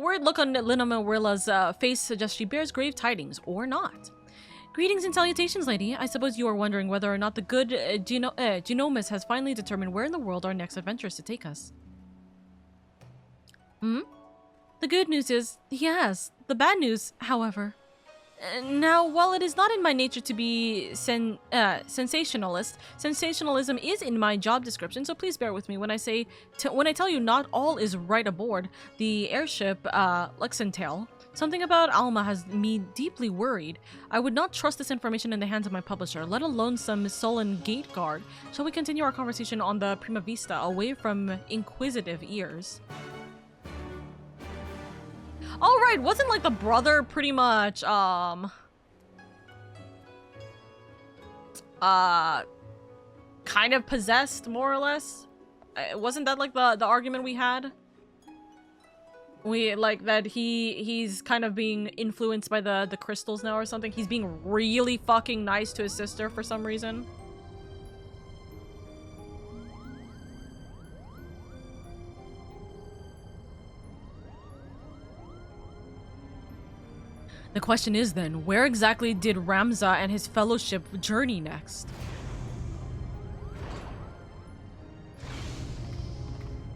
worried look on Lina Marilla's face suggests she bears grave tidings, or not. Greetings and salutations, lady. I suppose you are wondering whether or not the good Genomus has finally determined where in the world our next adventure is to take us. Hmm? The good news is, he has. The bad news, however. Now, while it is not in my nature to be sensationalist, sensationalism is in my job description, so please bear with me when I say, when I tell you not all is right aboard the airship Luxentail. Something about Alma has me deeply worried. I would not trust this information in the hands of my publisher, let alone some sullen gate guard. Shall we continue our conversation on the Prima Vista, away from inquisitive ears? Alright, wasn't like the brother pretty much, kind of possessed, more or less? Wasn't that like the argument we had? Like that he's kind of being influenced by the crystals now or something? He's being really fucking nice to his sister for some reason. The question is then, where exactly did Ramza and his fellowship journey next?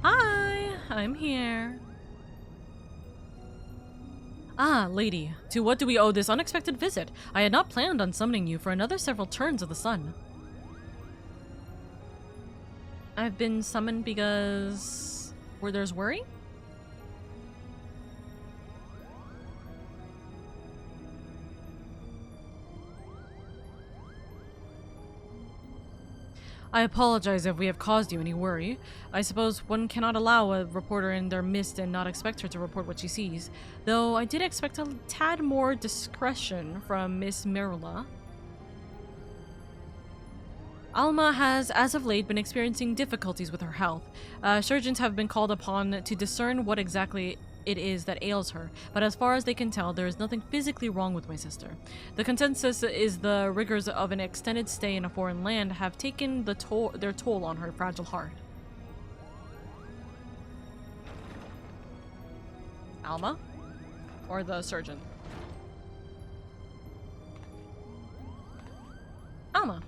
Hi, I'm here. Ah, lady, to what do we owe this unexpected visit? I had not planned on summoning you for another several turns of the sun. I've been summoned because... where there's worry? I apologize if we have caused you any worry. I suppose one cannot allow a reporter in their midst and not expect her to report what she sees, though I did expect a tad more discretion from Miss Mirla. Alma has, as of late, been experiencing difficulties with her health. Surgeons have been called upon to discern what exactly it is that ails her, but as far as they can tell, there is nothing physically wrong with my sister. The consensus is the rigors of an extended stay in a foreign land have taken their toll on her fragile heart. Alma? Or the surgeon? Alma.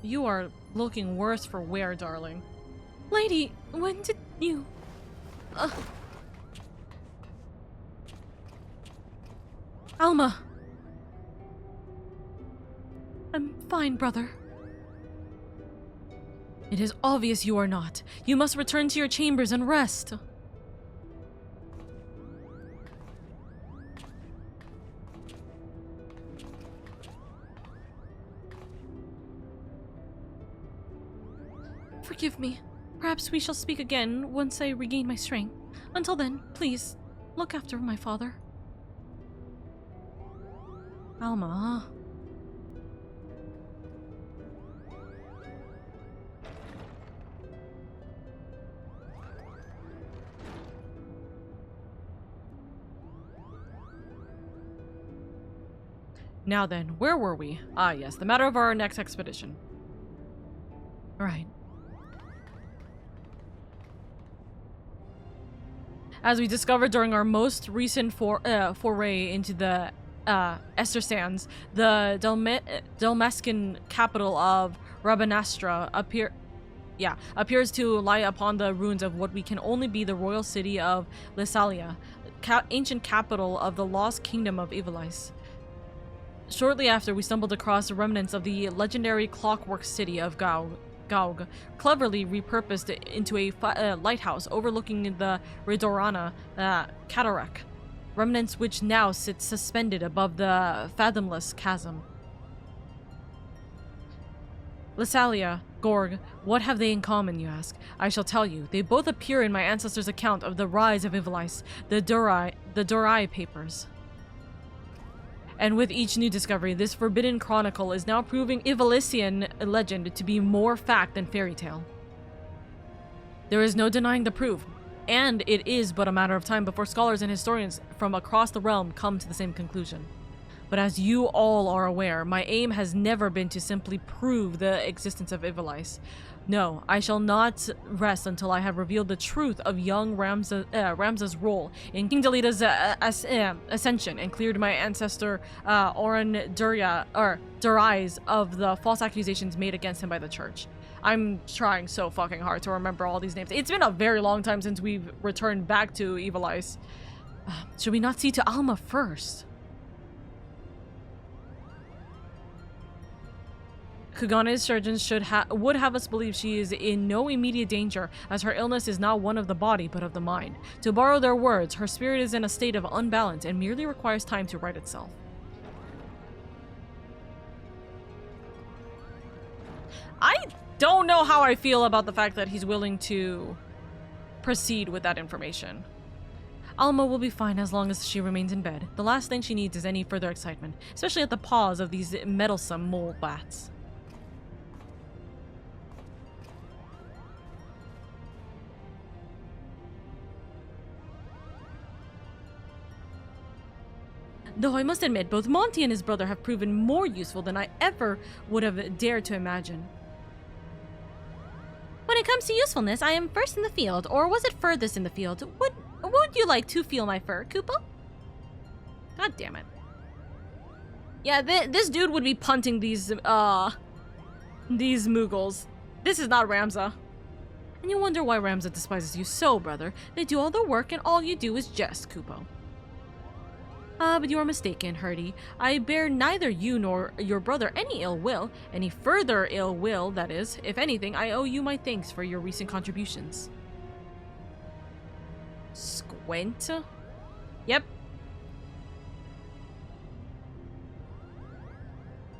You are looking worse for wear, darling. Lady, when did you... Alma! I'm fine, brother. It is obvious you are not. You must return to your chambers and rest. Forgive me. Perhaps we shall speak again once I regain my strength. Until then, please, look after my father. Alma. Now then, where were we? Ah yes, the matter of our next expedition. Right. As we discovered during our most recent foray into the Esther Sands, the Dalmascan capital of Rabanastra appears to lie upon the ruins of what we can only be the royal city of Lysalia, ancient capital of the lost kingdom of Ivalice. Shortly after, we stumbled across the remnants of the legendary clockwork city of Gaug, cleverly repurposed into a lighthouse overlooking the Ridorana cataract, remnants which now sit suspended above the fathomless chasm. Lysalia, Gorg, what have they in common, you ask? I shall tell you. They both appear in my ancestors' account of the rise of Ivalice, the Durai papers. And with each new discovery, this forbidden chronicle is now proving Ivalician legend to be more fact than fairy tale. There is no denying the proof, and it is but a matter of time before scholars and historians from across the realm come to the same conclusion. But as you all are aware, my aim has never been to simply prove the existence of Ivalice, No, I shall not rest until I have revealed the truth of young Ramza's role in King Delita's ascension and cleared my ancestor Oren Durais of the false accusations made against him by the church. I'm trying so fucking hard to remember all these names. It's been a very long time since we've returned back to Ivalice. Should we not see to Alma first? Kagane's surgeons would have us believe she is in no immediate danger, as her illness is not one of the body but of the mind. To borrow their words, her spirit is in a state of unbalance and merely requires time to right itself. I don't know how I feel about the fact that he's willing to proceed with that information. Alma will be fine as long as she remains in bed. The last thing she needs is any further excitement, especially at the paws of these meddlesome mole bats. Though I must admit, both Monty and his brother have proven more useful than I ever would have dared to imagine. When it comes to usefulness, I am first in the field, or was it furthest in the field? Would you like to feel my fur, Koopa? God damn it. Yeah, this dude would be punting these Moogles. This is not Ramza. And you wonder why Ramza despises you so, brother. They do all the work and all you do is jest, Koopa. But you are mistaken, Herdy. I bear neither you nor your brother any ill will. Any further ill will, that is. If anything, I owe you my thanks for your recent contributions. Squint? Yep.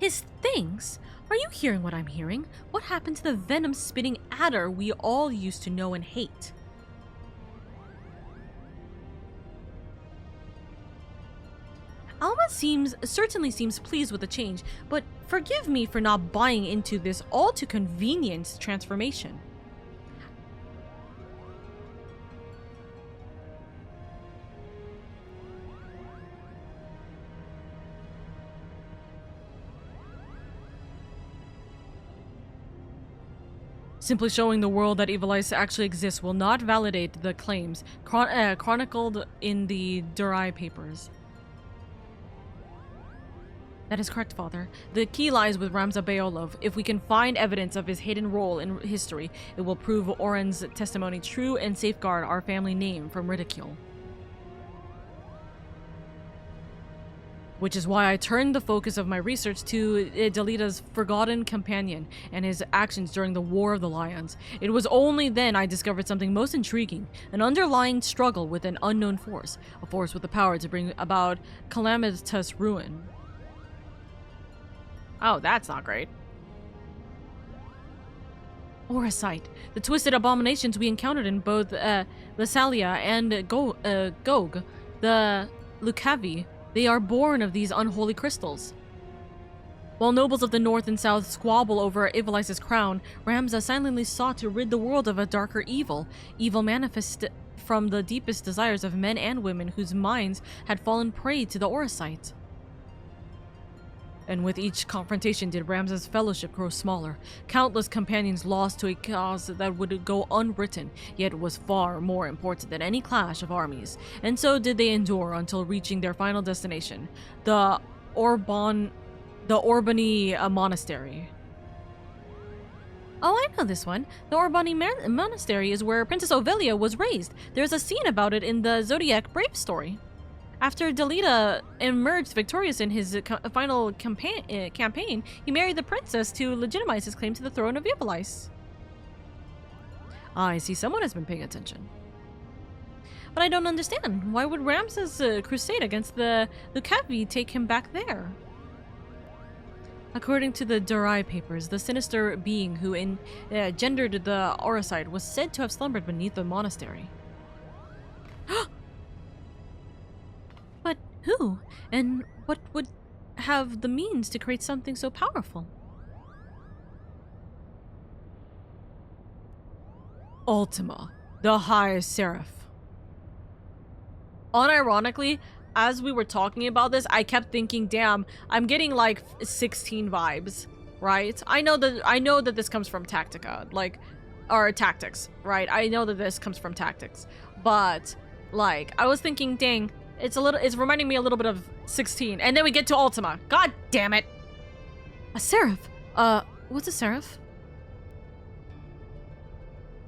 His thanks? Are you hearing what I'm hearing? What happened to the venom-spitting adder we all used to know and hate? Alma certainly seems pleased with the change, but forgive me for not buying into this all-too-convenient transformation. Simply showing the world that Ivalice actually exists will not validate the claims chronicled in the Durai papers. That is correct, Father. The key lies with Ramza Beolov. If we can find evidence of his hidden role in history, it will prove Oren's testimony true and safeguard our family name from ridicule. Which is why I turned the focus of my research to Delita's forgotten companion and his actions during the War of the Lions. It was only then I discovered something most intriguing, an underlying struggle with an unknown force, a force with the power to bring about calamitous ruin. Oh, that's not great. Orasite, the twisted abominations we encountered in both Lasalia and Gog, the Lucavi, they are born of these unholy crystals. While nobles of the north and south squabble over Ivalice's crown, Ramza silently sought to rid the world of a darker evil, evil manifest from the deepest desires of men and women whose minds had fallen prey to the Orasite. And with each confrontation did Ramza's fellowship grow smaller, countless companions lost to a cause that would go unwritten, yet was far more important than any clash of armies. And so did they endure until reaching their final destination, the Orbonne Monastery. Oh, I know this one. The Orbonne Monastery is where Princess Ovelia was raised. There's a scene about it in the Zodiac Brave story. After Delita emerged victorious in his final campaign, he married the princess to legitimize his claim to the throne of Ivalice. I see someone has been paying attention. But I don't understand. Why would Ramza's crusade against the Lucavi take him back there? According to the Durai papers, the sinister being who engendered the Orasite was said to have slumbered beneath the monastery. Who? And what would have the means to create something so powerful? Ultima, the High Seraph. Unironically, as we were talking about this, I kept thinking, damn, I'm getting like 16 vibes. right? I know that this comes from Tactica, like, or Tactics, right? I know that this comes from Tactics, but like, I was thinking, dang, it's reminding me a little bit of 16, and then we get to Ultima. God damn it! A seraph. What's a seraph?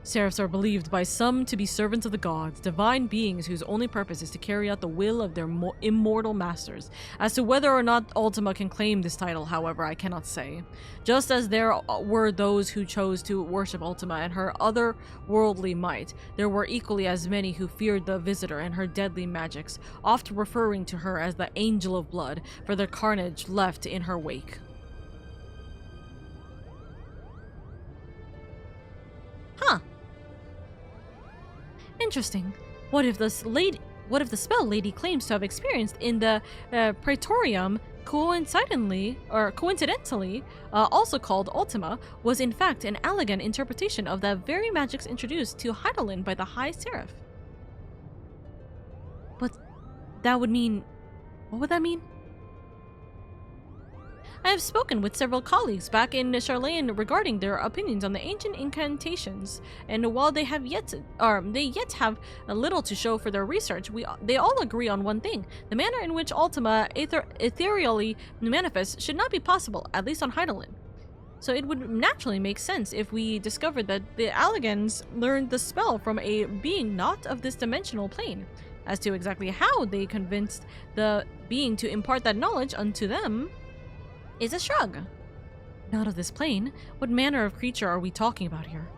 Seraphs are believed by some to be servants of the gods, divine beings whose only purpose is to carry out the will of their immortal masters. As to whether or not Ultima can claim this title, however, I cannot say. Just as there were those who chose to worship Ultima and her otherworldly might, there were equally as many who feared the Visitor and her deadly magics, oft referring to her as the Angel of Blood for the carnage left in her wake. Huh. Interesting. What if the spell Lady claims to have experienced in the Praetorium coincidentally, also called Ultima, was in fact an elegant interpretation of the very magics introduced to Hydaelyn by the High Seraph? But that would mean... what would that mean? I have spoken with several colleagues back in Charlayan regarding their opinions on the ancient incantations, and while they yet have a little to show for their research, they all agree on one thing: the manner in which Ultima ethereally manifests should not be possible, at least on Hydaelyn. So it would naturally make sense if we discovered that the Allegans learned the spell from a being not of this dimensional plane. As to exactly how they convinced the being to impart that knowledge unto them is a shrug. Not of this plane. What manner of creature are we talking about here?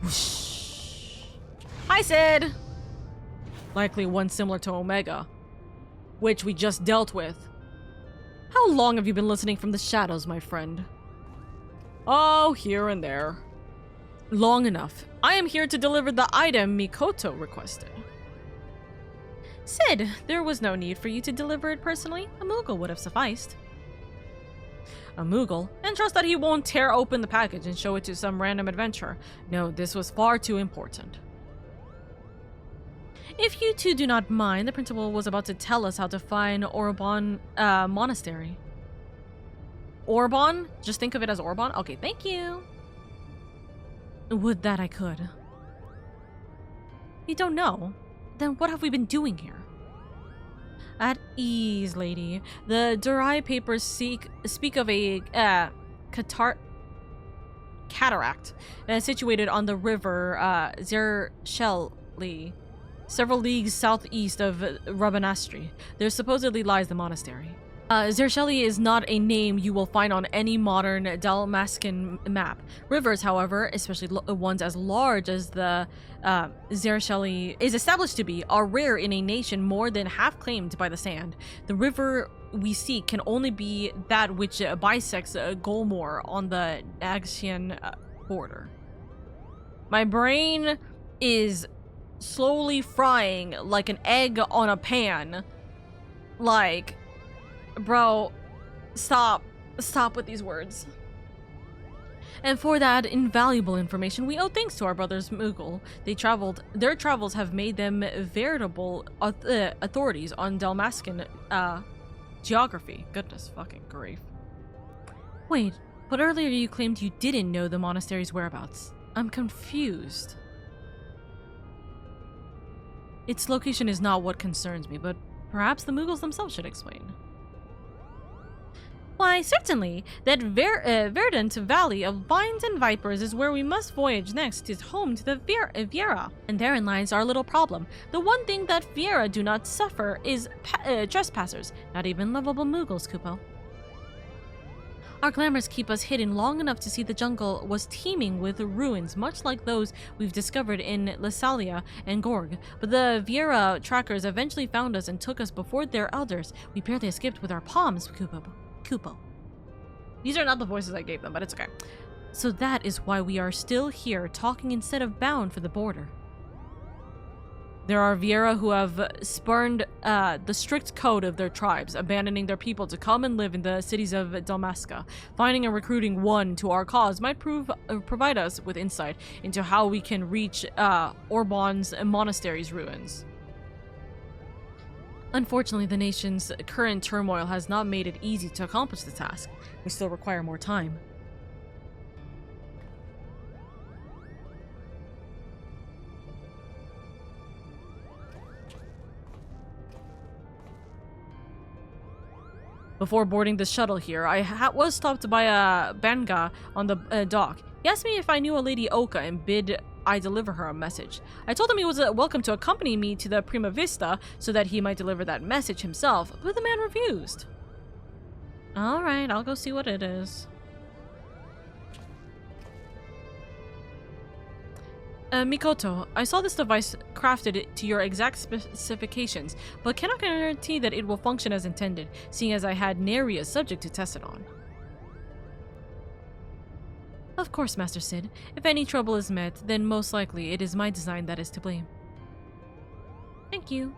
Whoosh. Hi, Sid! Likely one similar to Omega, which we just dealt with. How long have you been listening from the shadows, my friend? Oh, here and there. Long enough. I am here to deliver the item Mikoto requested. Sid, there was no need for you to deliver it personally. A Moogle would have sufficed. A Moogle? And trust that he won't tear open the package and show it to some random adventurer. No, this was far too important. If you two do not mind, the principal was about to tell us how to find Orbonne Monastery. Orbonne? Just think of it as Orbonne? Okay, thank you. Would that I could. You don't know? Then what have we been doing here? At ease, lady. The Durai papers speak of a cataract situated on the river Zersheli, several leagues southeast of Monastery. There supposedly lies the monastery. Zersheli is not a name you will find on any modern Dalmascan map. Rivers, however, especially ones as large as the Zersheli is established to be, are rare in a nation more than half claimed by the sand. The river we seek can only be that which bisects Golmore on the Naxian border. My brain is slowly frying like an egg on a pan. Like... bro, stop with these words. And for that invaluable information, we owe thanks to our brothers Moogle. Their travels have made them veritable authorities on Dalmascan geography. Goodness fucking grief. Wait, but earlier you claimed you didn't know the monastery's whereabouts. I'm confused. Its location is not what concerns me, but perhaps the Moogles themselves should explain. Why, certainly. That verdant valley of vines and vipers is where we must voyage next. Is home to the Viera. And therein lies our little problem. The one thing that Viera do not suffer is trespassers. Not even lovable Moogles, Kupo. Our glamours keep us hidden long enough to see the jungle was teeming with ruins, much like those we've discovered in Lasalia and Gorg. But the Viera trackers eventually found us and took us before their elders. We barely escaped with our palms, Kupo. These are not the voices I gave them, but it's okay. So that is why we are still here, talking instead of bound for the border. There are Viera who have spurned the strict code of their tribes, abandoning their people to come and live in the cities of Dalmasca. Finding and recruiting one to our cause might provide us with insight into how we can reach Orbonne's monastery's ruins. Unfortunately, the nation's current turmoil has not made it easy to accomplish the task. We still require more time. Before boarding the shuttle here, I was stopped by a Banga on the dock. He asked me if I knew a LadyOka and bid I deliver her a message. I told him he was welcome to accompany me to the Prima Vista so that he might deliver that message himself, but the man refused. Alright, I'll go see what it is. Mikoto, I saw this device crafted to your exact specifications, but cannot guarantee that it will function as intended, seeing as I had nary a subject to test it on. Of course, Master Sid. If any trouble is met, then most likely it is my design that is to blame. Thank you.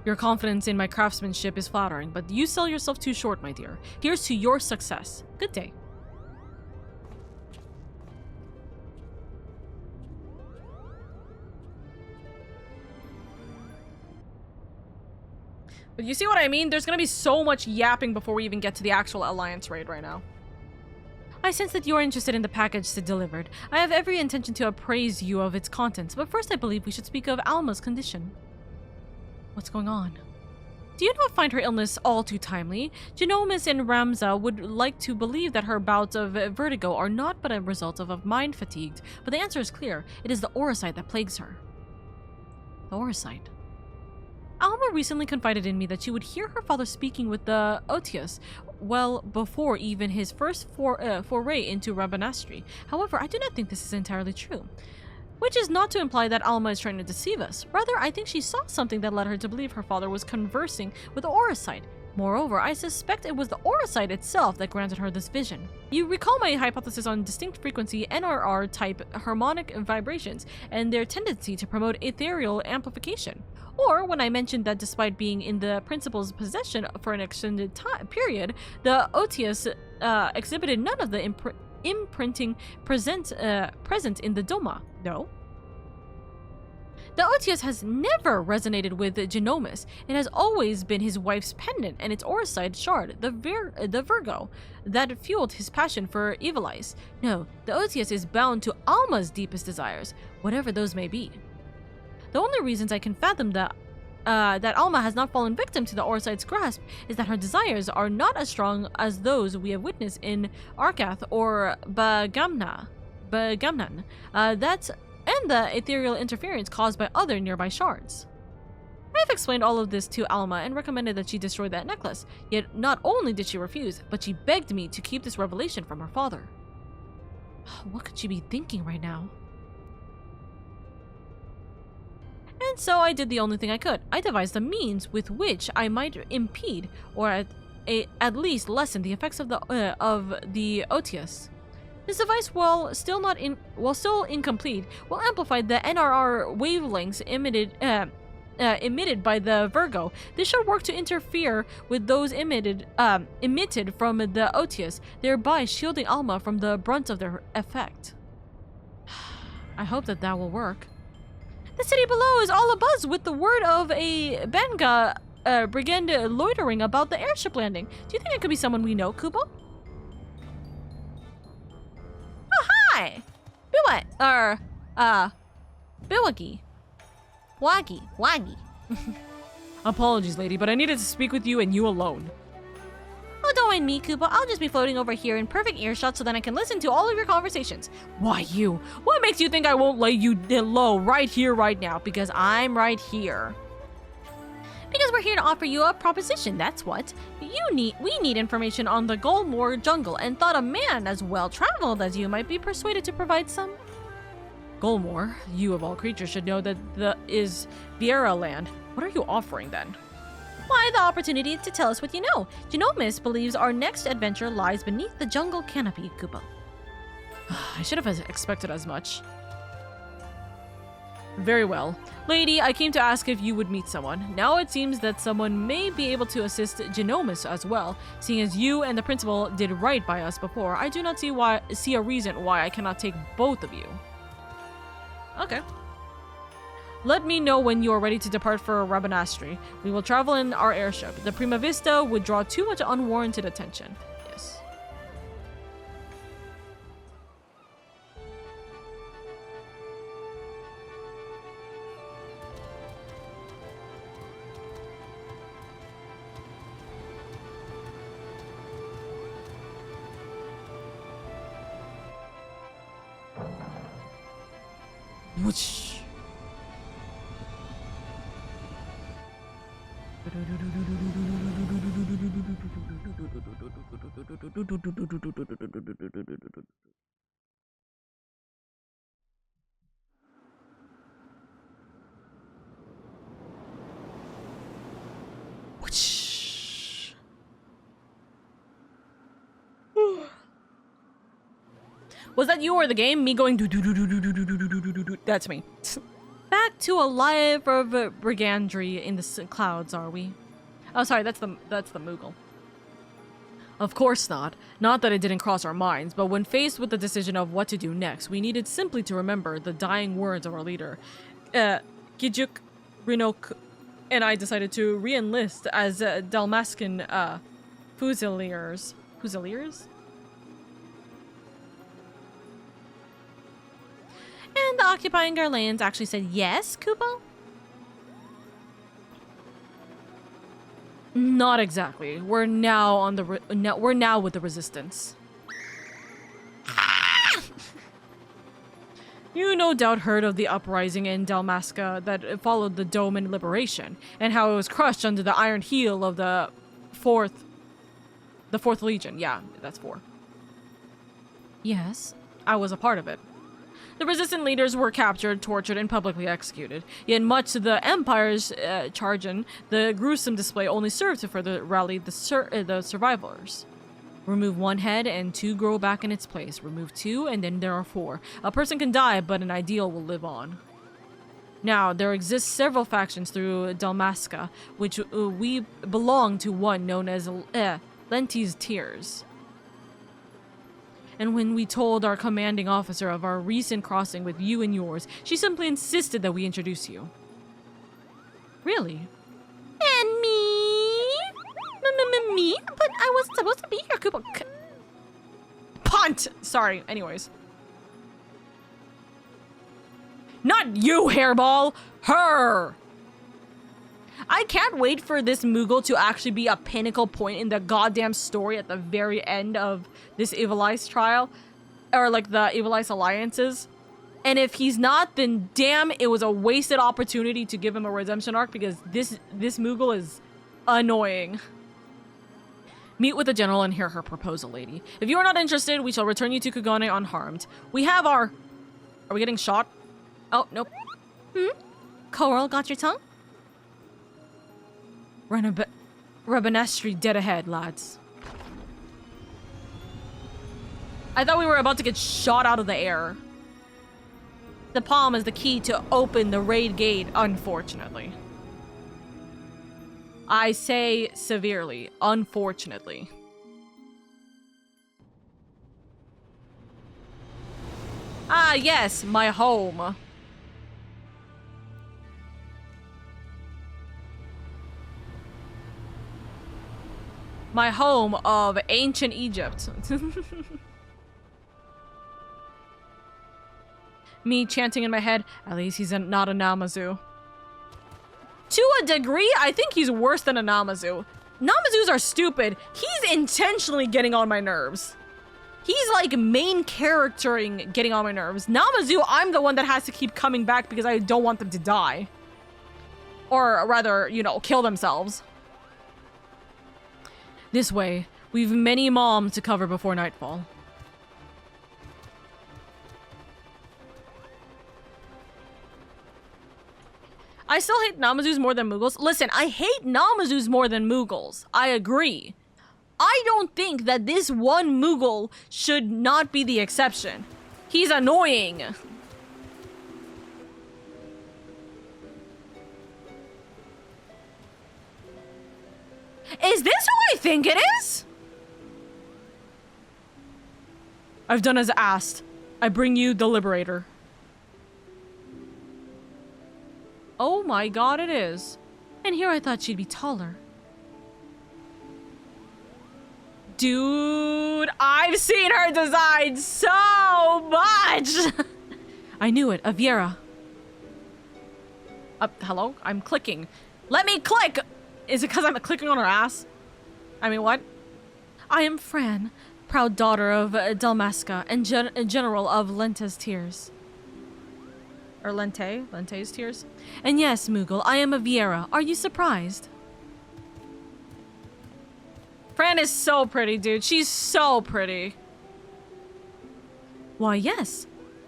Your confidence in my craftsmanship is flattering, but you sell yourself too short, my dear. Here's to your success. Good day. But you see what I mean? There's gonna be so much yapping before we even get to the actual Alliance raid right now. I sense that you are interested in the package Sid delivered. I have every intention to appraise you of its contents, but first I believe we should speak of Alma's condition. What's going on? Do you not find her illness all too timely? Genomis and Ramza would like to believe that her bouts of vertigo are not but a result of mind fatigued, but the answer is clear. It is the Orosite that plagues her. The Orosite? Alma recently confided in me that she would hear her father speaking with the Otius well before even his first foray into Monastery. However, I do not think this is entirely true. Which is not to imply that Alma is trying to deceive us. Rather, I think she saw something that led her to believe her father was conversing with the Orosite. Moreover, I suspect it was the Orosite itself that granted her this vision. You recall my hypothesis on distinct frequency NRR-type harmonic vibrations and their tendency to promote ethereal amplification. Or when I mentioned that despite being in the principal's possession for an extended period, the Otius exhibited none of the imprinting present in the Doma. No? The Otius has never resonated with Genomis. It has always been his wife's pendant and its Orosite shard, the Virgo, that fueled his passion for Ivalice. No, the Otius is bound to Alma's deepest desires, whatever those may be. The only reasons I can fathom that Alma has not fallen victim to the Orosite's grasp is that her desires are not as strong as those we have witnessed in Arkath or Bagamnan. And the ethereal interference caused by other nearby shards. I have explained all of this to Alma and recommended that she destroy that necklace, yet not only did she refuse, but she begged me to keep this revelation from her father. What could she be thinking right now? And so I did the only thing I could. I devised a means with which I might impede, or at least lessen the effects of the Otius. This device, while still incomplete, will amplify the NRR wavelengths emitted by the Virgo. This should work to interfere with those emitted from the Otius, thereby shielding Alma from the brunt of their effect. I hope that will work. The city below is all abuzz with the word of a Banga brigand loitering about the airship landing. Do you think it could be someone we know, Kubo? Oh, hi! Biwat, Biwagi. Wagi. Apologies, lady, but I needed to speak with you and you alone. Oh, don't mind me, Kubo. I'll just be floating over here in perfect earshot so that I can listen to all of your conversations. Why you? What makes you think I won't lay you low right here, right now? Because I'm right here. Because we're here to offer you a proposition, that's what. We need information on the Golmore jungle and thought a man as well-traveled as you might be persuaded to provide some. Golmore, you of all creatures should know that is Viera land. What are you offering then? Why, the opportunity to tell us what you know. Genomis believes our next adventure lies beneath the jungle canopy, Kubo. I should have expected as much. Very well. Lady, I came to ask if you would meet someone. Now it seems that someone may be able to assist Genomis as well. Seeing as you and the principal did right by us before, I do not see a reason why I cannot take both of you. Okay. Let me know when you are ready to depart for Monastery. We will travel in our airship. The Prima Vista would draw too much unwarranted attention. Yes. Whoosh. Was that you or the game? Me going do do do do do do do do do do do do. That's me. Back to a life of brigandry in the clouds, are we? Oh, sorry, that's the Moogle. Of course not. Not that it didn't cross our minds, but when faced with the decision of what to do next, we needed simply to remember the dying words of our leader. Gijuk, Rinok, and I decided to re-enlist as Dalmascan Fusiliers. Fusiliers? And the occupying our lands actually said yes, Kupo? Not exactly. We're now on the we're now with the resistance. You no doubt heard of the uprising in Dalmasca that followed the Doman liberation, and how it was crushed under the iron heel of the fourth Legion. Yeah, that's 4. Yes, I was a part of it. The resistant leaders were captured, tortured, and publicly executed. Yet much to the Empire's chagrin, the gruesome display only served to further rally the survivors. Remove 1 head and 2 grow back in its place. Remove 2 and then there are 4. A person can die, but an ideal will live on. Now, there exist several factions through Dalmasca, which we belong to one known as Lenti's Tears. And when we told our commanding officer of our recent crossing with you and yours, she simply insisted that we introduce you. Really? And me? Me? But I wasn't supposed to be here, Kupo. Punt! Sorry, anyways. Not you, Hairball! Her! I can't wait for this Moogle to actually be a pinnacle point in the goddamn story at the very end of this Ivalice trial. Or like the Ivalice alliances. And if he's not, then damn, it was a wasted opportunity to give him a redemption arc because this Moogle is annoying. Meet with the general and hear her proposal, lady. If you are not interested, we shall return you to Kugane unharmed. We have our... Are we getting shot? Oh, nope. Coral got your tongue? Monastery dead ahead, lads. I thought we were about to get shot out of the air. The palm is the key to open the raid gate, unfortunately. I say severely, unfortunately. Ah, yes, my home. My home of ancient Egypt. Me chanting in my head, at least he's not a Namazu. To a degree, I think he's worse than a Namazu. Namazus are stupid. He's intentionally getting on my nerves. He's like main charactering getting on my nerves. Namazu, I'm the one that has to keep coming back because I don't want them to die. Or rather, you know, kill themselves. This way, we've many moms to cover before nightfall. I still hate Namazus more than Moogles. Listen, I hate Namazus more than Moogles. I agree. I don't think that this one Moogle should not be the exception. He's annoying. Is this who I think it is? I've done as asked. I bring you the Liberator. Oh my god, it is. And here I thought she'd be taller. Dude, I've seen her design so much! I knew it, Aviera. Hello? I'm clicking. Let me click! Is it because I'm clicking on her ass? I mean, what? I am Fran, proud daughter of Dalmasca and general of Lente's Tears. Or Lente's Tears? And yes, Moogle, I am Aviera. Are you surprised? Fran is so pretty, dude. She's so pretty. Why, yes.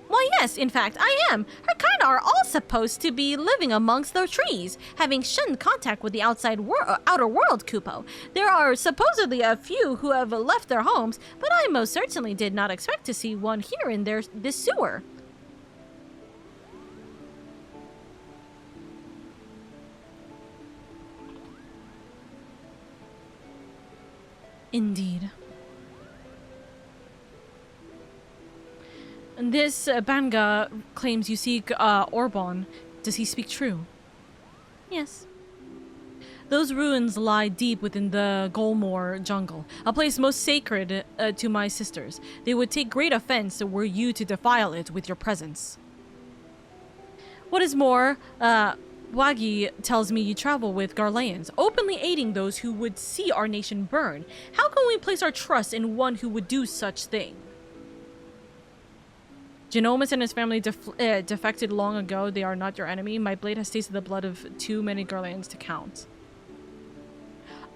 Why, yes, in fact, I am. Her kind are all supposed to be living amongst the trees, having shunned contact with the outer world, Kupo. There are supposedly a few who have left their homes, but I most certainly did not expect to see one here in this sewer. Indeed. This Banga claims you seek Orbonne. Does he speak true? Yes. Those ruins lie deep within the Golmore jungle, a place most sacred to my sisters. They would take great offense were you to defile it with your presence. What is more, Wagi tells me you travel with Garleans, openly aiding those who would see our nation burn. How can we place our trust in one who would do such thing? Genomus and his family defected long ago. They are not your enemy. My blade has tasted the blood of too many Garleans to count.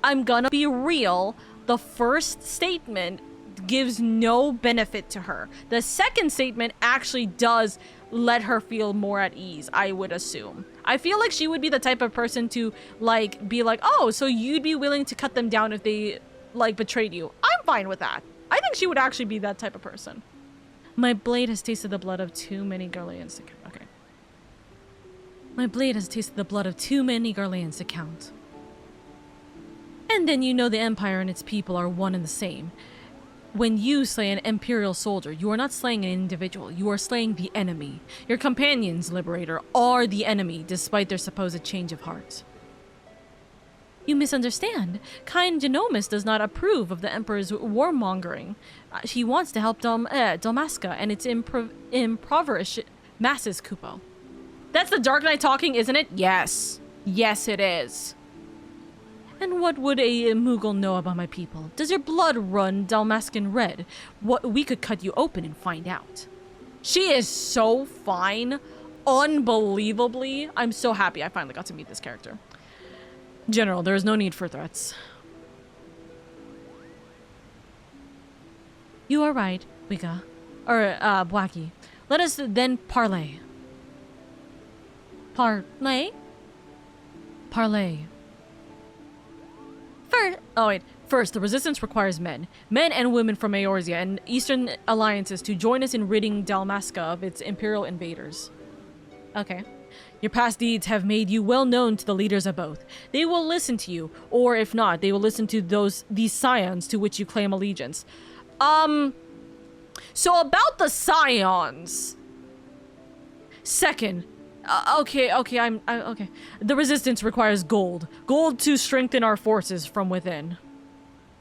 I'm gonna be real. The first statement gives no benefit to her. The second statement actually does let her feel more at ease, I would assume. I feel like she would be the type of person to, like, be like, oh, so you'd be willing to cut them down if they, like, betrayed you. I'm fine with that. I think she would actually be that type of person. My blade has tasted the blood of too many Garleans to count. Okay. My blade has tasted the blood of too many Garleans to count. And then you know the Empire and its people are one and the same. When you slay an Imperial soldier, you are not slaying an individual, you are slaying the enemy. Your companions, Liberator, are the enemy, despite their supposed change of heart. You misunderstand. Kind Genomus does not approve of the Emperor's warmongering. He wants to help Dalmasca and its impoverished masses, Kupo. That's the Dark Knight talking, isn't it? Yes. Yes, it is. And what would a Moogle know about my people? Does your blood run Dalmascan red? We could cut you open and find out. She is so fine. Unbelievably. I'm so happy I finally got to meet this character. General, there is no need for threats. You are right, Wiga. Or, Bwaki. Let us then parley. Parley? Parley. First, the resistance requires men. Men and women from Eorzea and Eastern alliances to join us in ridding Dalmasca of its Imperial invaders. Okay. Your past deeds have made you well known to the leaders of both. They will listen to you, or if not, they will listen to these scions to which you claim allegiance. So about the scions. Second, okay. The resistance requires gold. Gold to strengthen our forces from within.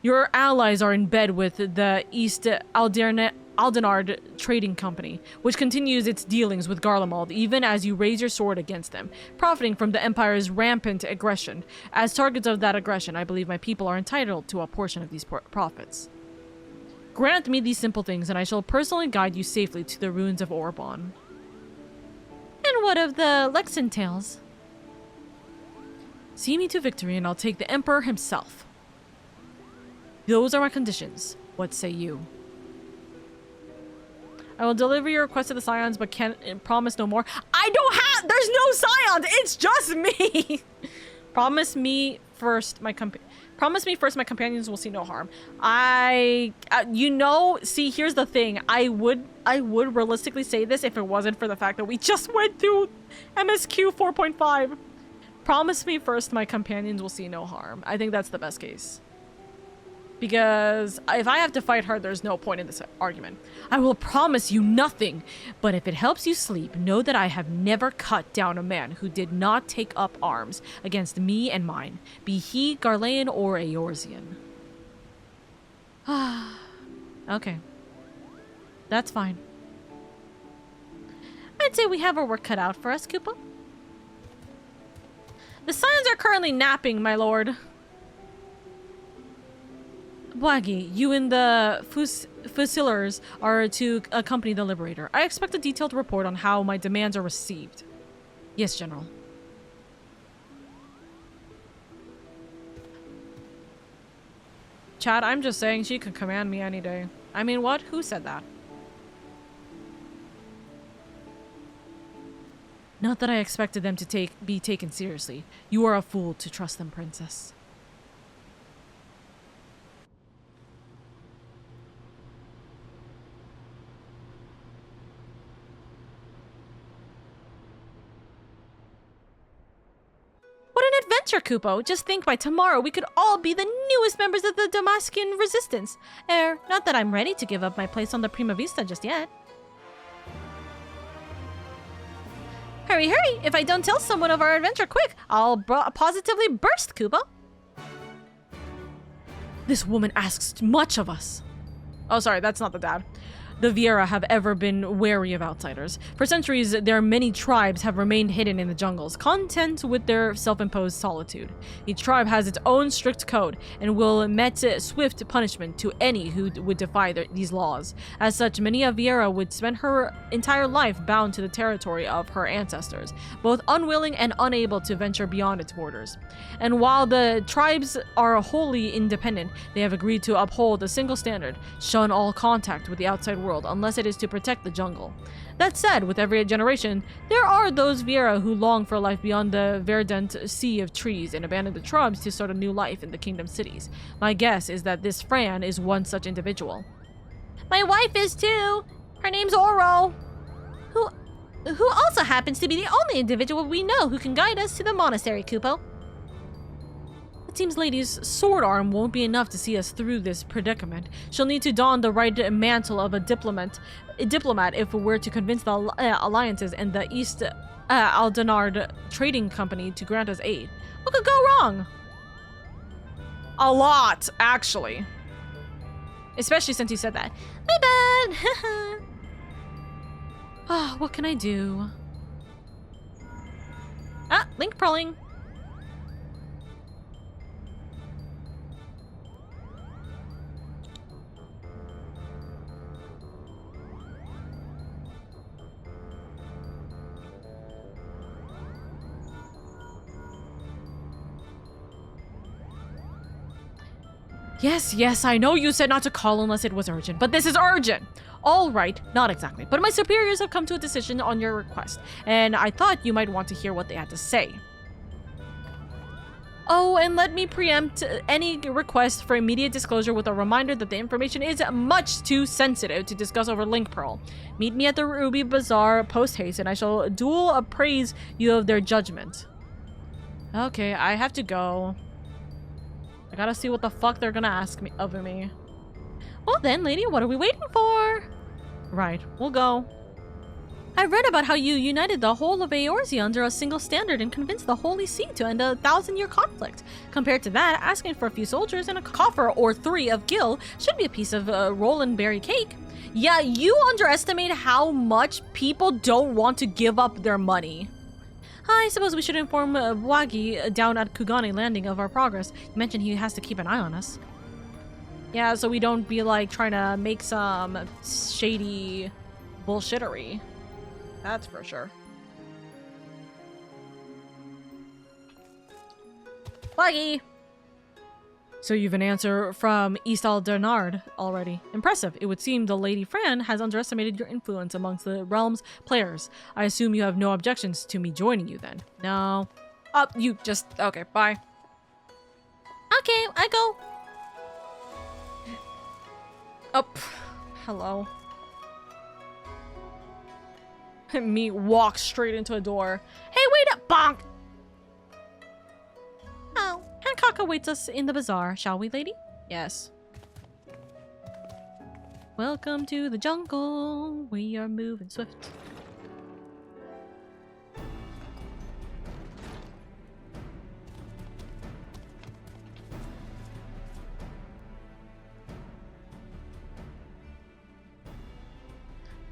Your allies are in bed with the East Aldenard Trading Company, which continues its dealings with Garlemald even as you raise your sword against them, profiting from the Empire's rampant aggression. As targets of that aggression, I believe my people are entitled to a portion of these profits. Grant me these simple things, and I shall personally guide you safely to the ruins of Orbonne. And what of the Lexan tales? See me to victory, and I'll take the Emperor himself. Those are my conditions. What say you? I will deliver your request to the scions, but can't promise no more. There's no scions! It's just me! Promise me first, my companions will see no harm. See, here's the thing. I would realistically say this if it wasn't for the fact that we just went through MSQ 4.5. Promise me first, my companions will see no harm. I think that's the best case. Because if I have to fight her, there's no point in this argument. I will promise you nothing, but if it helps you sleep, know that I have never cut down a man who did not take up arms against me and mine, be he Garlean or Eorzean. Okay. That's fine. I'd say we have our work cut out for us, Kupo. The Scions are currently napping, my lord. Bwagi, you and the Fusiliers are to accompany the Liberator. I expect a detailed report on how my demands are received. Yes, General. Chad, I'm just saying she could command me any day. I mean, what? Who said that? Not that I expected them to be taken seriously. You are a fool to trust them, Princess. What an adventure, Kupo! Just think by tomorrow we could all be the newest members of the Damascan Resistance. Not that I'm ready to give up my place on the Prima Vista just yet. Hurry, hurry! If I don't tell someone of our adventure quick, I'll positively burst, Kupo. This woman asks much of us. Oh, sorry, that's not the dad. The Viera have ever been wary of outsiders. For centuries, their many tribes have remained hidden in the jungles, content with their self-imposed solitude. Each tribe has its own strict code and will met swift punishment to any who would defy these laws. As such, many a Viera would spend her entire life bound to the territory of her ancestors, both unwilling and unable to venture beyond its borders. And while the tribes are wholly independent, they have agreed to uphold a single standard: shun all contact with the outside world unless it is to protect the jungle. That said, with every generation, there are those Viera who long for life beyond the verdant sea of trees and abandon the tribes to start a new life in the kingdom cities. My guess is that this Fran is one such individual. My wife is too! Her name's Oro! Who also happens to be the only individual we know who can guide us to the monastery, Kupo. It seems Lady's sword arm won't be enough to see us through this predicament. She'll need to don the right mantle of a diplomat if we're to convince the alliances and the East Aldenard Trading Company to grant us aid. What could go wrong? A lot, actually. Especially since you said that. My bad! What can I do? Link prowling. Yes, I know you said not to call unless it was urgent, but this is urgent! All right, not exactly, but my superiors have come to a decision on your request, and I thought you might want to hear what they had to say. Oh, and let me preempt any request for immediate disclosure with a reminder that the information is much too sensitive to discuss over Link Pearl. Meet me at the Ruby Bazaar post-haste, and I shall dual appraise you of their judgment. Okay, I have to go. I gotta see what the fuck they're gonna ask me of me. Well then, lady, what are we waiting for? Right, we'll go. I read about how you united the whole of Eorzea under a single standard and convinced the Holy See to end a 1,000-year conflict. Compared to that, asking for a few soldiers and a coffer or 3 of gil should be a piece of roll-and berry cake. Yeah, you underestimate how much people don't want to give up their money. I suppose we should inform Bwagi down at Kugane Landing of our progress. You mentioned he has to keep an eye on us. Yeah, so we don't be like trying to make some shady bullshittery. That's for sure. Bwagi! So you've an answer from East Aldernard already. Impressive. It would seem the Lady Fran has underestimated your influence amongst the realm's players. I assume you have no objections to me joining you then. No. You just... Okay, bye. Okay, I go. Hello. Me walk straight into a door. Hey, wait up! Bonk! Oh. Hancock awaits us in the bazaar, shall we, lady? Yes. Welcome to the jungle. We are moving swift.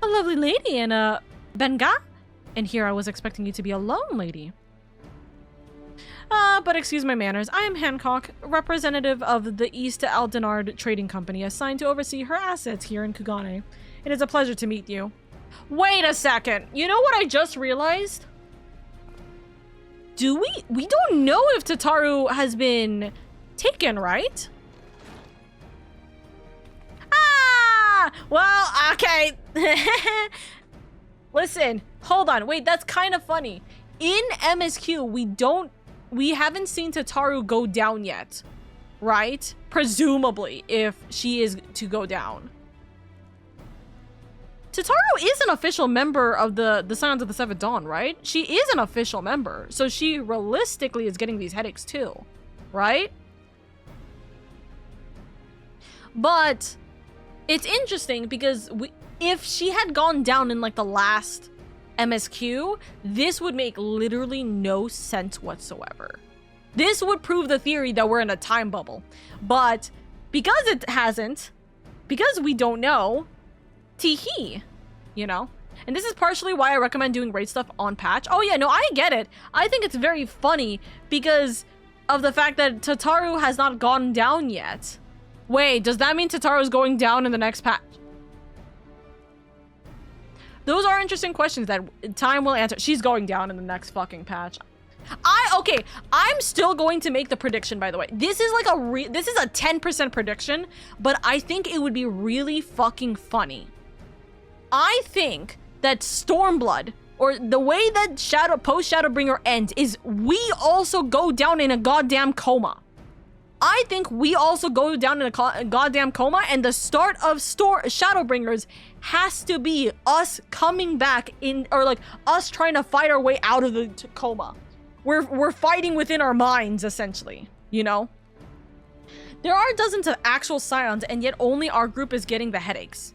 A lovely lady and a Benga. And here I was expecting you to be a lone lady. But excuse my manners. I am Hancock, representative of the East Aldenard Trading Company, assigned to oversee her assets here in Kugane. It is a pleasure to meet you. Wait a second. You know what I just realized? We don't know if Tataru has been taken, right? Ah! Well, okay. Listen, hold on. Wait, that's kind of funny. In MSQ, we haven't seen Tataru go down yet, right? Presumably, if she is to go down. Tataru is an official member of the Scions of the Seventh Dawn, right? She is an official member, so she realistically is getting these headaches too, right? But it's interesting because if she had gone down in like the last MSQ, this would make literally no sense whatsoever. This would prove the theory that we're in a time bubble. But because it hasn't, because we don't know, teehee, you know? And this is partially why I recommend doing raid stuff on patch. Oh yeah, no, I get it. I think it's very funny because of the fact that Tataru has not gone down yet. Wait, does that mean Tataru is going down in the next patch? Those are interesting questions that time will answer. She's going down in the next fucking patch. Okay, I'm still going to make the prediction, by the way. This is like this is a 10% prediction, but I think it would be really fucking funny. I think that Stormblood, or the way that Post-Shadowbringer ends, is we also go down in a goddamn coma. I think we also go down in a goddamn coma, and the start of Shadowbringers has to be us coming back in, or like us trying to fight our way out of the coma. We're fighting within our minds, essentially, you know? There are dozens of actual Scions, and yet only our group is getting the headaches.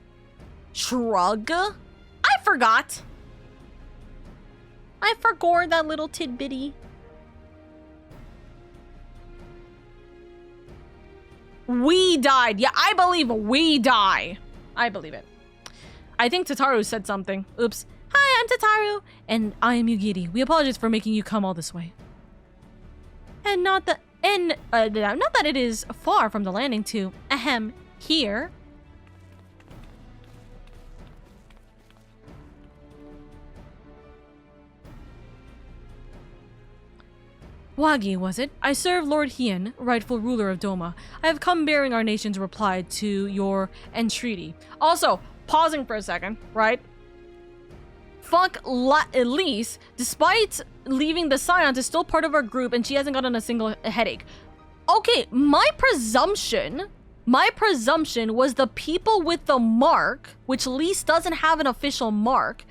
Shrug? I forgot. I forgot that little tidbitty. We died. Yeah, I believe we die. I believe it. I think Tataru said something. Oops. Hi, I'm Tataru. And I am Yugiri. We apologize for making you come all this way. And not that it is far from the landing to, here. Wagi, was it? I serve Lord Hien, rightful ruler of Doma. I have come bearing our nation's reply to your entreaty. Also, pausing for a second, right? Fuck Elise, despite leaving the Scions, is still part of our group and she hasn't gotten a single headache. Okay, my presumption was the people with the mark, which Elise doesn't have an official mark,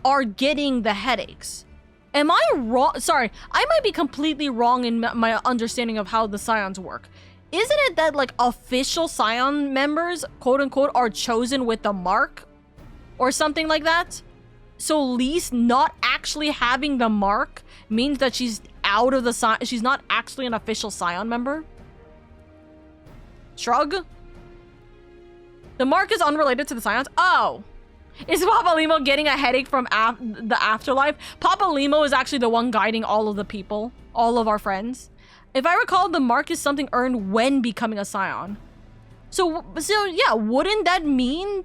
are getting the headaches. Am I wrong? Sorry, I might be completely wrong in my understanding of how the Scions work. Isn't it that, like, official Scion members, quote-unquote, are chosen with the mark? Or something like that? So Lise not actually having the mark means that she's out of the she's not actually an official Scion member? Shrug? The mark is unrelated to the Scions? Oh! Is Papa Limo getting a headache from the afterlife? Papa Limo is actually the one guiding all of the people, all of our friends. If I recall, the mark is something earned when becoming a Scion. So yeah, wouldn't that mean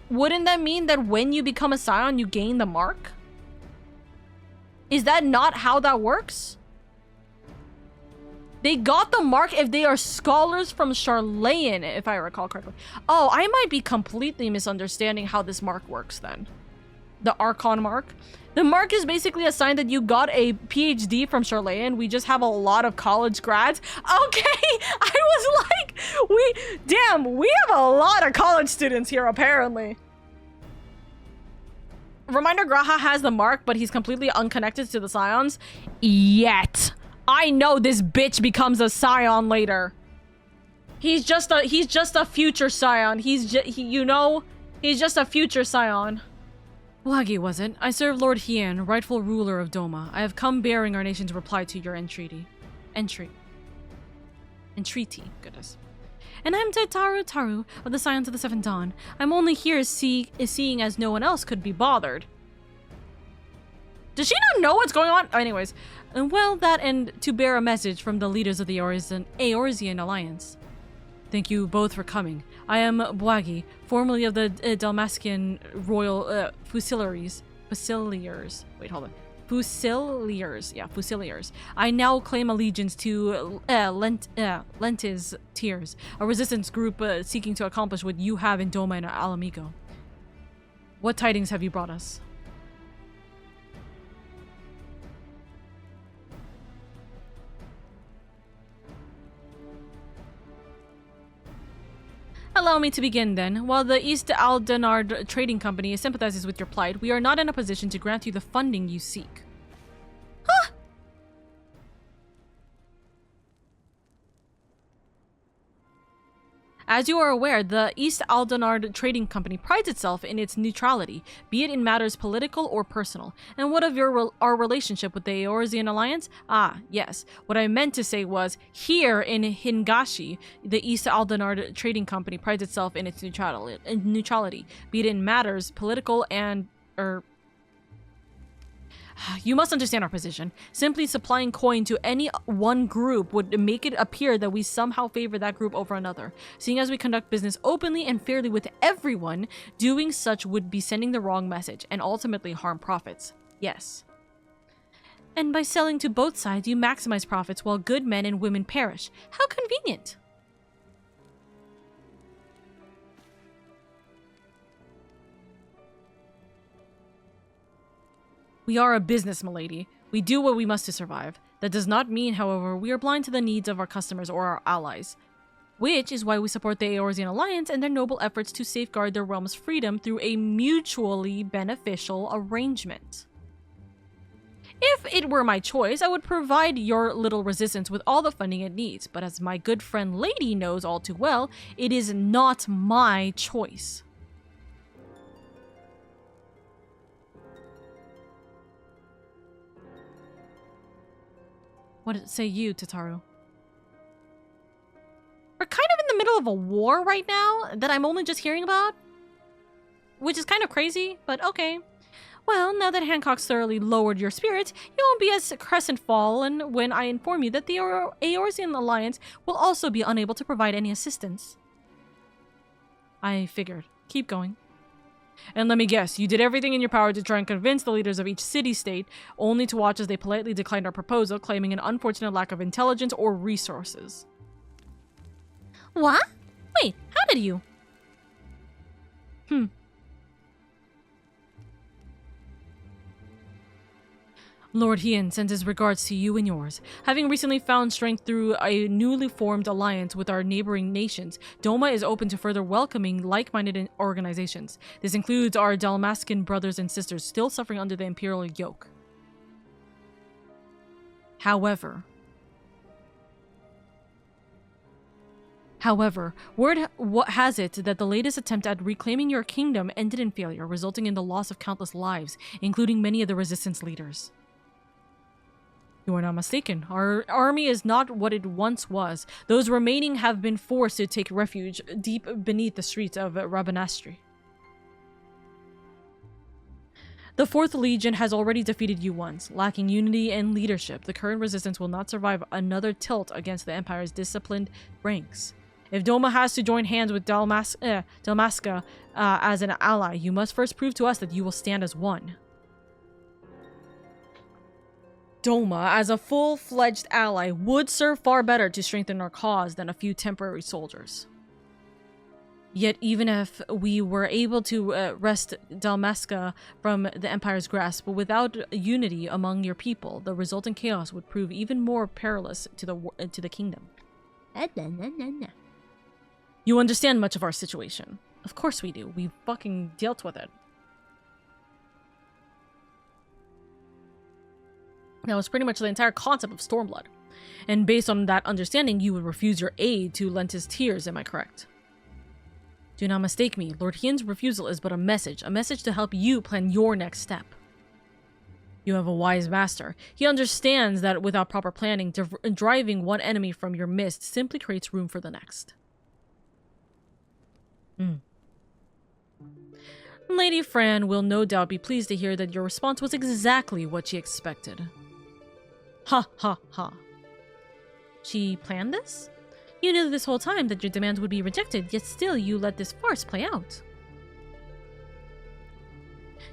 that when you become a Scion, you gain the mark? Is that not how that works? They got the mark if they are scholars from Charlayan, if I recall correctly. Oh, I might be completely misunderstanding how this mark works then. The Archon mark. The mark is basically a sign that you got a PhD from Charlayan. We just have a lot of college grads. Okay, I was like, we have a lot of college students here apparently. Reminder, Graha has the mark, but he's completely unconnected to the Scions. Yet. I know this bitch becomes a Scion later. He's just a future scion. He's just a future scion. Wagi, was it? I serve Lord Hien, rightful ruler of Doma. I have come bearing our nation's reply to your entreaty. Entreaty, goodness. And I'm Taru of the Scions of the Seventh Dawn. I'm only here seeing as no one else could be bothered. Does she not know what's going on? Anyways, well, that and to bear a message from the leaders of the Eorzean Alliance. Thank you both for coming. I am Bwagi, formerly of the Dalmascan Royal Fusiliers. Wait, hold on. Fusiliers. I now claim allegiance to Lentiz Tears, a resistance group seeking to accomplish what you have in Doma and Alamigo. What tidings have you brought us? Allow me to begin then. While the East Aldenard Trading Company sympathizes with your plight, we are not in a position to grant you the funding you seek. Huh? As you are aware, the East Aldenard Trading Company prides itself in its neutrality, be it in matters political or personal. And what of our relationship with the Eorzean Alliance? Ah, yes. What I meant to say was, here in Hingashi, the East Aldenard Trading Company prides itself in its neutrality, be it in matters political and... You must understand our position. Simply supplying coin to any one group would make it appear that we somehow favor that group over another. Seeing as we conduct business openly and fairly with everyone, doing such would be sending the wrong message and ultimately harm profits. Yes. And by selling to both sides, you maximize profits while good men and women perish. How convenient! We are a business, milady. We do what we must to survive. That does not mean, however, we are blind to the needs of our customers or our allies. Which is why we support the Eorzean Alliance and their noble efforts to safeguard their realm's freedom through a mutually beneficial arrangement. If it were my choice, I would provide your little resistance with all the funding it needs, but as my good friend Lady knows all too well, it is not my choice. What say you, Tataru? We're kind of in the middle of a war right now that I'm only just hearing about. Which is kind of crazy, but okay. Well, now that Hancock's thoroughly lowered your spirits, you won't be as crestfallen when I inform you that the Eorzean Alliance will also be unable to provide any assistance. I figured. Keep going. And let me guess, you did everything in your power to try and convince the leaders of each city-state, only to watch as they politely declined our proposal, claiming an unfortunate lack of intelligence or resources. What? Wait, how did you? Lord Hien sends his regards to you and yours. Having recently found strength through a newly formed alliance with our neighboring nations, Doma is open to further welcoming like-minded organizations. This includes our Dalmascan brothers and sisters still suffering under the imperial yoke. However, word has it that the latest attempt at reclaiming your kingdom ended in failure, resulting in the loss of countless lives, including many of the resistance leaders. You are not mistaken. Our army is not what it once was. Those remaining have been forced to take refuge deep beneath the streets of Monastery. The 4th Legion has already defeated you once. Lacking unity and leadership, the current resistance will not survive another tilt against the Empire's disciplined ranks. If Doma has to join hands with Dalmasca as an ally, you must first prove to us that you will stand as one. Doma, as a full-fledged ally, would serve far better to strengthen our cause than a few temporary soldiers. Yet even if we were able to wrest Dalmasca from the Empire's grasp, without unity among your people, the resultant chaos would prove even more perilous to the kingdom. You understand much of our situation. Of course we do. We fucking dealt with it. That was pretty much the entire concept of Stormblood. And based on that understanding, you would refuse your aid to Lentis Tears, am I correct? Do not mistake me. Lord Hien's refusal is but a message to help you plan your next step. You have a wise master. He understands that without proper planning, driving one enemy from your midst simply creates room for the next. Lady Fran will no doubt be pleased to hear that your response was exactly what she expected. Ha ha ha. She planned this? You knew this whole time that your demand would be rejected, yet still you let this farce play out.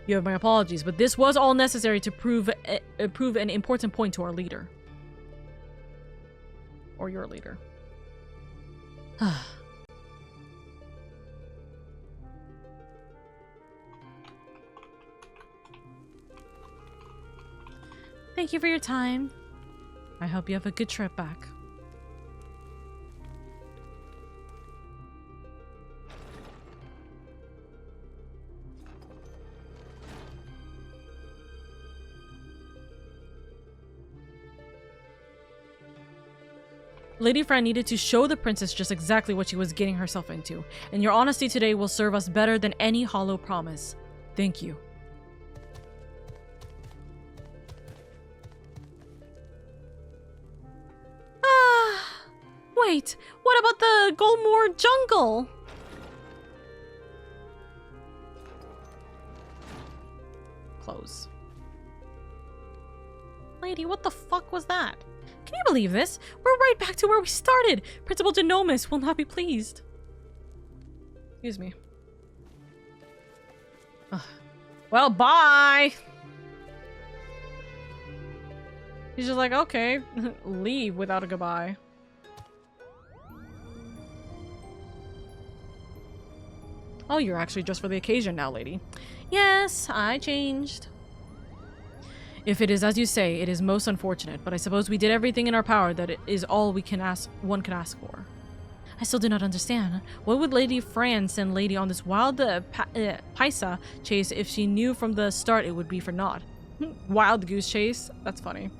You have my apologies, but this was all necessary to prove an important point to our leader. Or your leader. Thank you for your time. I hope you have a good trip back. Lady Fran needed to show the princess just exactly what she was getting herself into, and your honesty today will serve us better than any hollow promise. Thank you. Wait, what about the Golmoor jungle? Close. Lady, what the fuck was that? Can you believe this? We're right back to where we started. Principal Genomus will not be pleased. Excuse me. Well, bye! He's just like, okay, leave without a goodbye. Oh, you're actually just for the occasion now, lady. Yes, I changed. If it is as you say, it is most unfortunate, but I suppose we did everything in our power that it is all one can ask for. I still do not understand. What would Lady Fran send Lady on this wild paisa chase if she knew from the start it would be for naught? Wild goose chase? That's funny.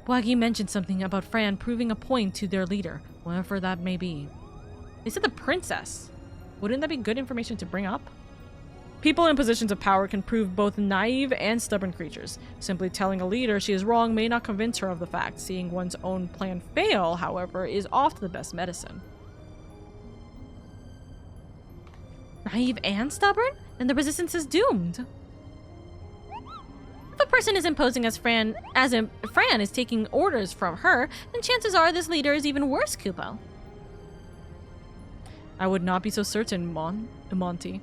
Waggy mentioned something about Fran proving a point to their leader, whatever that may be. They said the princess. Wouldn't that be good information to bring up? People in positions of power can prove both naive and stubborn creatures. Simply telling a leader she is wrong may not convince her of the fact. Seeing one's own plan fail, however, is often the best medicine. Naive and stubborn? Then the resistance is doomed. If a person is imposing as Fran is taking orders from her, then chances are this leader is even worse, Kupo. I would not be so certain, Monty.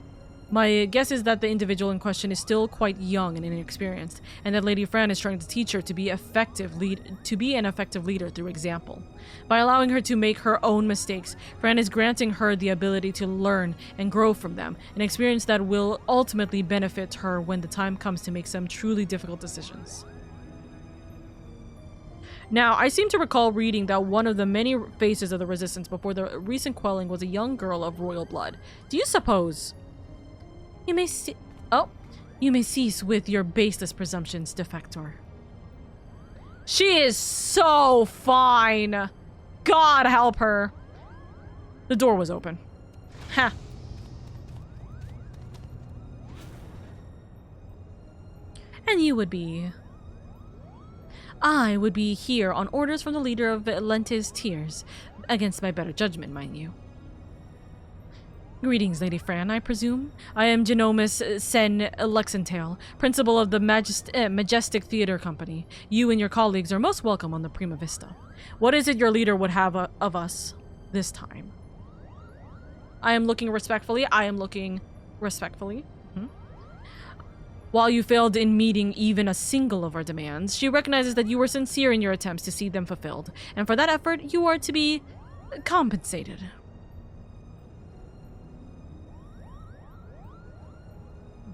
My guess is that the individual in question is still quite young and inexperienced, and that Lady Fran is trying to teach her to be an effective leader through example. By allowing her to make her own mistakes, Fran is granting her the ability to learn and grow from them, an experience that will ultimately benefit her when the time comes to make some truly difficult decisions. Now, I seem to recall reading that one of the many faces of the resistance before the recent quelling was a young girl of royal blood. Do you suppose... You may cease with your baseless presumptions, defector. She is so fine! God help her! The door was open. Ha! And you would be... I would be here on orders from the leader of Lentis Tears, against my better judgment, mind you. Greetings, Lady Fran, I presume. I am Genomus Sen Luxentale, principal of the Majestic Theater Company. You and your colleagues are most welcome on the Prima Vista. What is it your leader would have of us this time? I am looking respectfully. While you failed in meeting even a single of our demands, she recognizes that you were sincere in your attempts to see them fulfilled, and for that effort, you are to be compensated.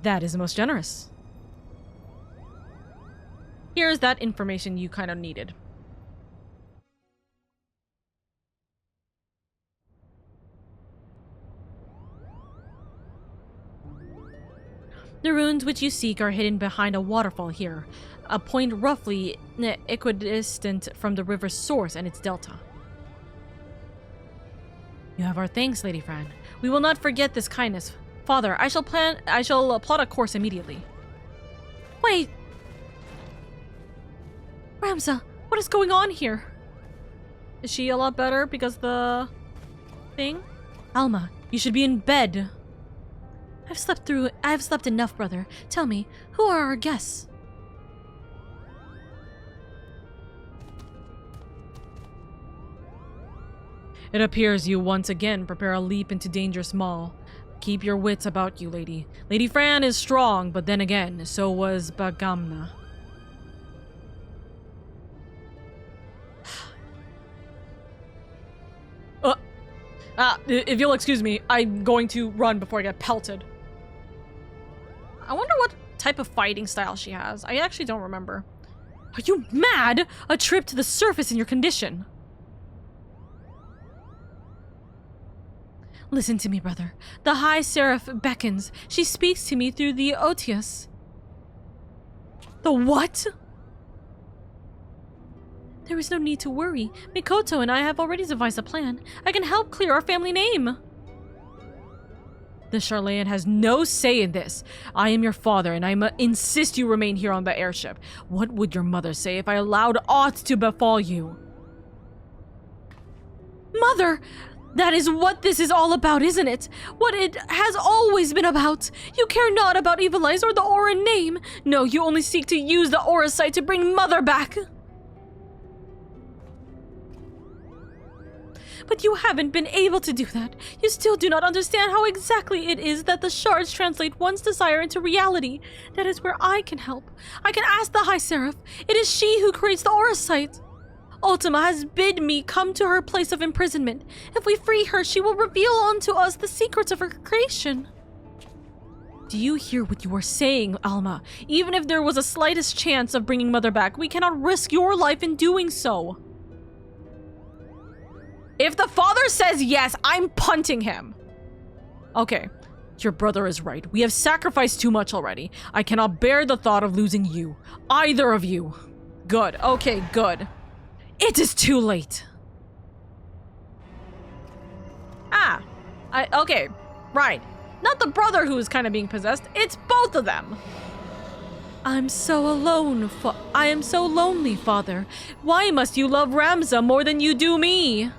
That is most generous. Here's that information you kind of needed. The runes which you seek are hidden behind a waterfall here, a point roughly equidistant from the river's source and its delta. You have our thanks, Lady Fran. We will not forget this kindness. Father, I shall plot a course immediately. Wait! Ramza, what is going on here? Is she a lot better because the thing? Alma, you should be in bed. I've slept enough, brother. Tell me, who are our guests? It appears you once again prepare a leap into dangerous maw. Keep your wits about you, lady. Lady Fran is strong, but then again, so was Bagamna. If you'll excuse me, I'm going to run before I get pelted. I wonder what type of fighting style she has. I actually don't remember. Are you mad? A trip to the surface in your condition. Listen to me, brother. The High Seraph beckons. She speaks to me through the Otius. The what? There is no need to worry. Mikoto and I have already devised a plan. I can help clear our family name. The Charlayan has no say in this. I am your father, and I insist you remain here on the airship. What would your mother say if I allowed aught to befall you? Mother! That is what this is all about, isn't it? What it has always been about. You care not about Ivalice or the Aura name. No, you only seek to use the Aura site to bring Mother back. But you haven't been able to do that. You still do not understand how exactly it is that the shards translate one's desire into reality. That is where I can help. I can ask the High Seraph. It is she who creates the Aura site. Ultima has bid me come to her place of imprisonment. If we free her, she will reveal unto us the secrets of her creation. Do you hear what you are saying, Alma? Even if there was a slightest chance of bringing Mother back, we cannot risk your life in doing so. If the father says yes, I'm punting him. Okay, your brother is right. We have sacrificed too much already. I cannot bear the thought of losing you. Either of you. Good. Okay, good. It is too late. Okay, right. Not the brother who is kind of being possessed. It's both of them. I'm so alone. I am so lonely, father. Why must you love Ramza more than you do me?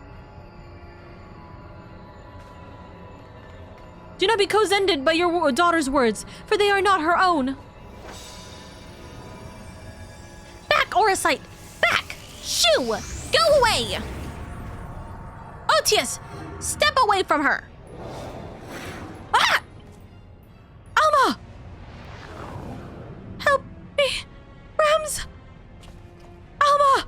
Do not be cozented by your daughter's words, for they are not her own. Back, Auracite! Back! Shoo! Go away! Otius! Step away from her! Ah! Alma! Help me! Rams! Alma!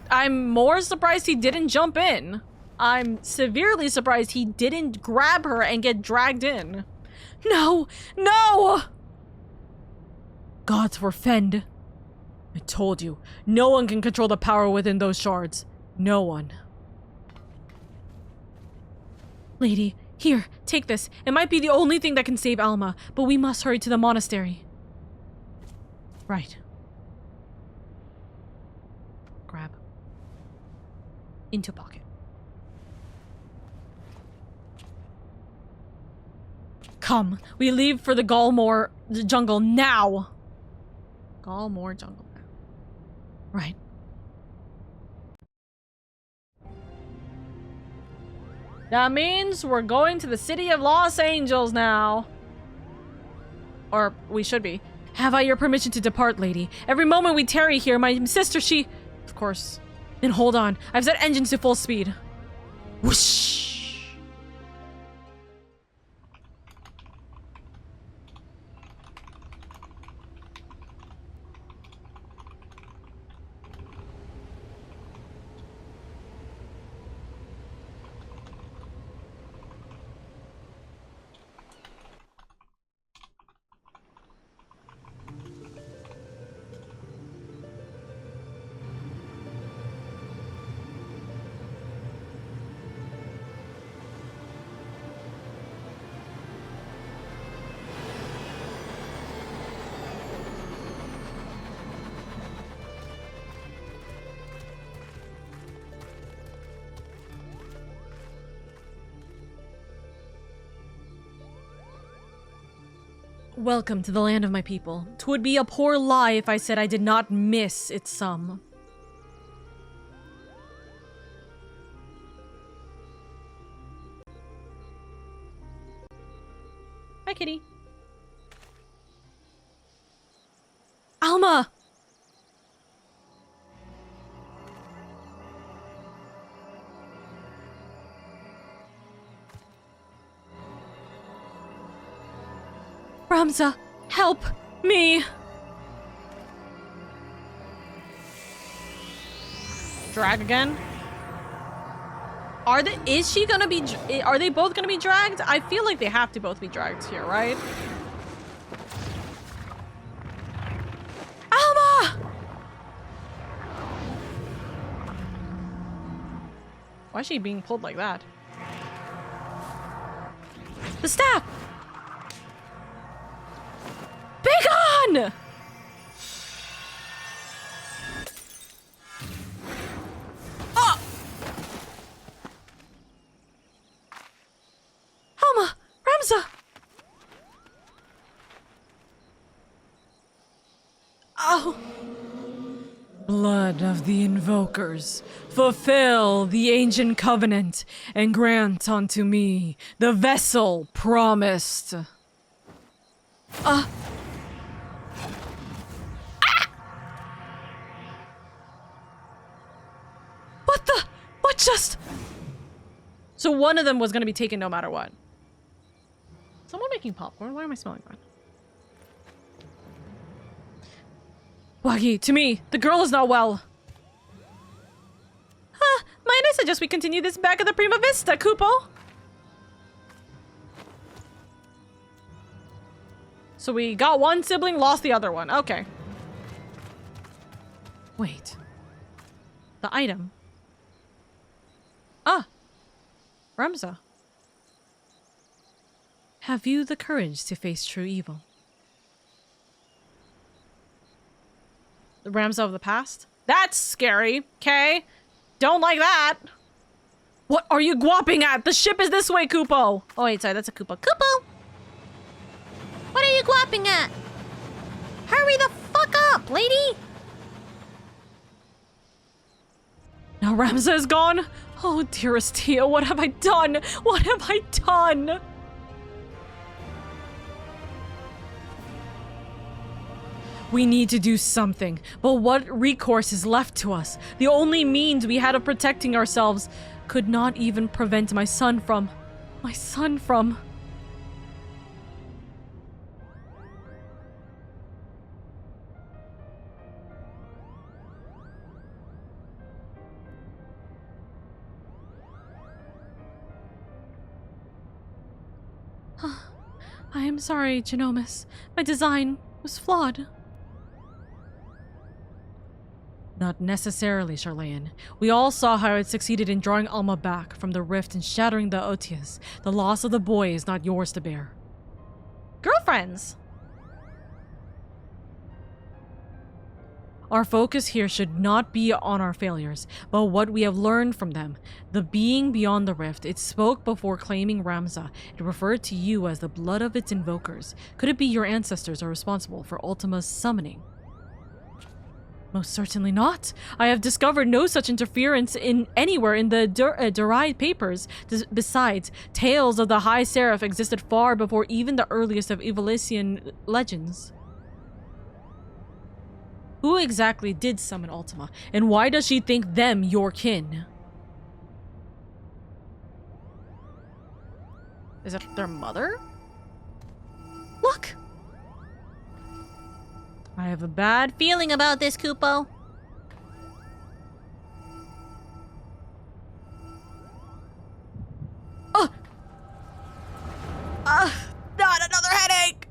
I'm more surprised he didn't jump in. I'm severely surprised he didn't grab her and get dragged in. No! No! Gods forfend. I told you, no one can control the power within those shards. No one. Lady, here, take this. It might be the only thing that can save Alma, but we must hurry to the monastery. Right. Grab. Into pocket. Come, we leave for the Galmore jungle now. Galmore jungle now. Right. That means we're going to the city of Los Angeles now. Or we should be. Have I your permission to depart, lady? Every moment we tarry here, my sister, she... Of course. Then hold on. I've set engines to full speed. Whoosh! Welcome to the land of my people. 'Twould be a poor lie if I said I did not miss its sum. Hi, kitty. Alma! Ramza, help me! Drag again? Are they both gonna be dragged? I feel like they have to both be dragged here, right? Alma! Why is she being pulled like that? The staff! Begone! Oh! Alma! Ramza! Oh! Blood of the Invokers, fulfill the ancient covenant and grant unto me the vessel promised. What just? So one of them was gonna be taken no matter what. Someone making popcorn? Why am I smelling that? Wagi, to me, the girl is not well. Might I suggest we continue this back at the Prima Vista, Kupo? So we got one sibling, lost the other one. Okay. Wait. The item. Ah! Ramza. Have you the courage to face true evil? The Ramza of the past? That's scary, okay? Don't like that! What are you guapping at? The ship is this way, Kupo! Oh wait, sorry, that's a Koopa. Kupo! What are you guapping at? Hurry the fuck up, lady! Now Ramza is gone? Oh, dearest Tia, what have I done? What have I done? We need to do something, but what recourse is left to us? The only means we had of protecting ourselves could not even prevent my son from... I am sorry, Genomus. My design was flawed. Not necessarily, Charlayan. We all saw how it succeeded in drawing Alma back from the rift and shattering the Otias. The loss of the boy is not yours to bear. Girlfriends! Our focus here should not be on our failures, but what we have learned from them. The being beyond the rift, it spoke before claiming Ramza. It referred to you as the blood of its invokers. Could it be your ancestors are responsible for Ultima's summoning? Most certainly not. I have discovered no such interference anywhere in the Durai papers. Besides, tales of the High Seraph existed far before even the earliest of Ivalician legends. Who exactly did summon Ultima, and why does she think them your kin? Is it their mother? Look! I have a bad feeling about this, Kupo. Not another headache!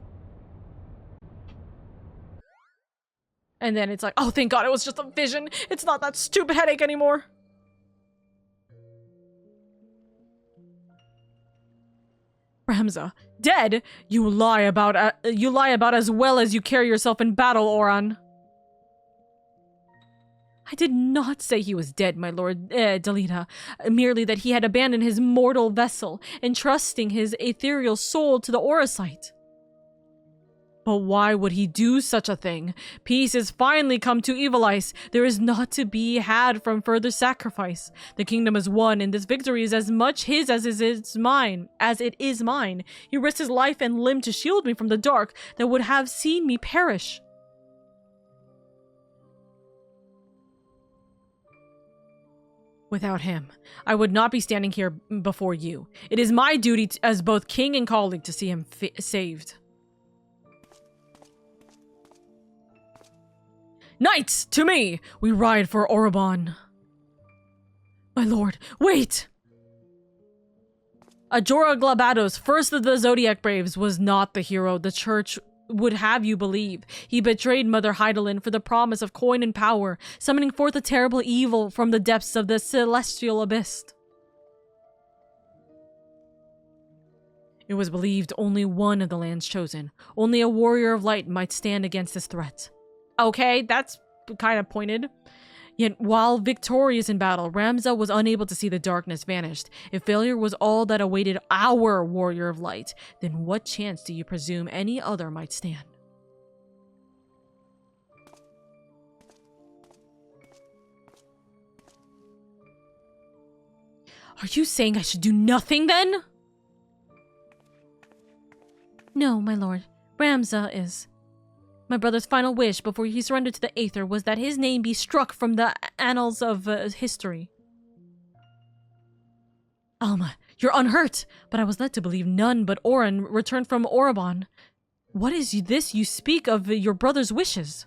And then it's like, oh, thank God it was just a vision. It's not that stupid headache anymore. Ramza, dead? You lie about as well as you carry yourself in battle, Oran. I did not say he was dead, my lord, Delita. Merely that he had abandoned his mortal vessel, entrusting his ethereal soul to the Orosite. But why would he do such a thing? Peace has finally come to Ivalice. There is naught to be had from further sacrifice. The kingdom is won, and this victory is as much his as it is mine. He risked his life and limb to shield me from the dark that would have seen me perish. Without him, I would not be standing here before you. It is my duty as both king and colleague to see him saved. Knights, to me! We ride for Orbonne. My lord, wait! Ajora Glabados, first of the Zodiac Braves, was not the hero the church would have you believe. He betrayed Mother Hydaelyn for the promise of coin and power, summoning forth a terrible evil from the depths of the celestial abyss. It was believed only one of the lands chosen, only a warrior of light, might stand against this threat. Okay, that's kind of pointed. Yet, while victorious in battle, Ramza was unable to see the darkness vanished. If failure was all that awaited our warrior of light, then what chance do you presume any other might stand? Are you saying I should do nothing then? No, my lord. Ramza is. My brother's final wish before he surrendered to the Aether was that his name be struck from the annals of history. Alma, you're unhurt, but I was led to believe none but Oren returned from Orbonne. What is this you speak of your brother's wishes?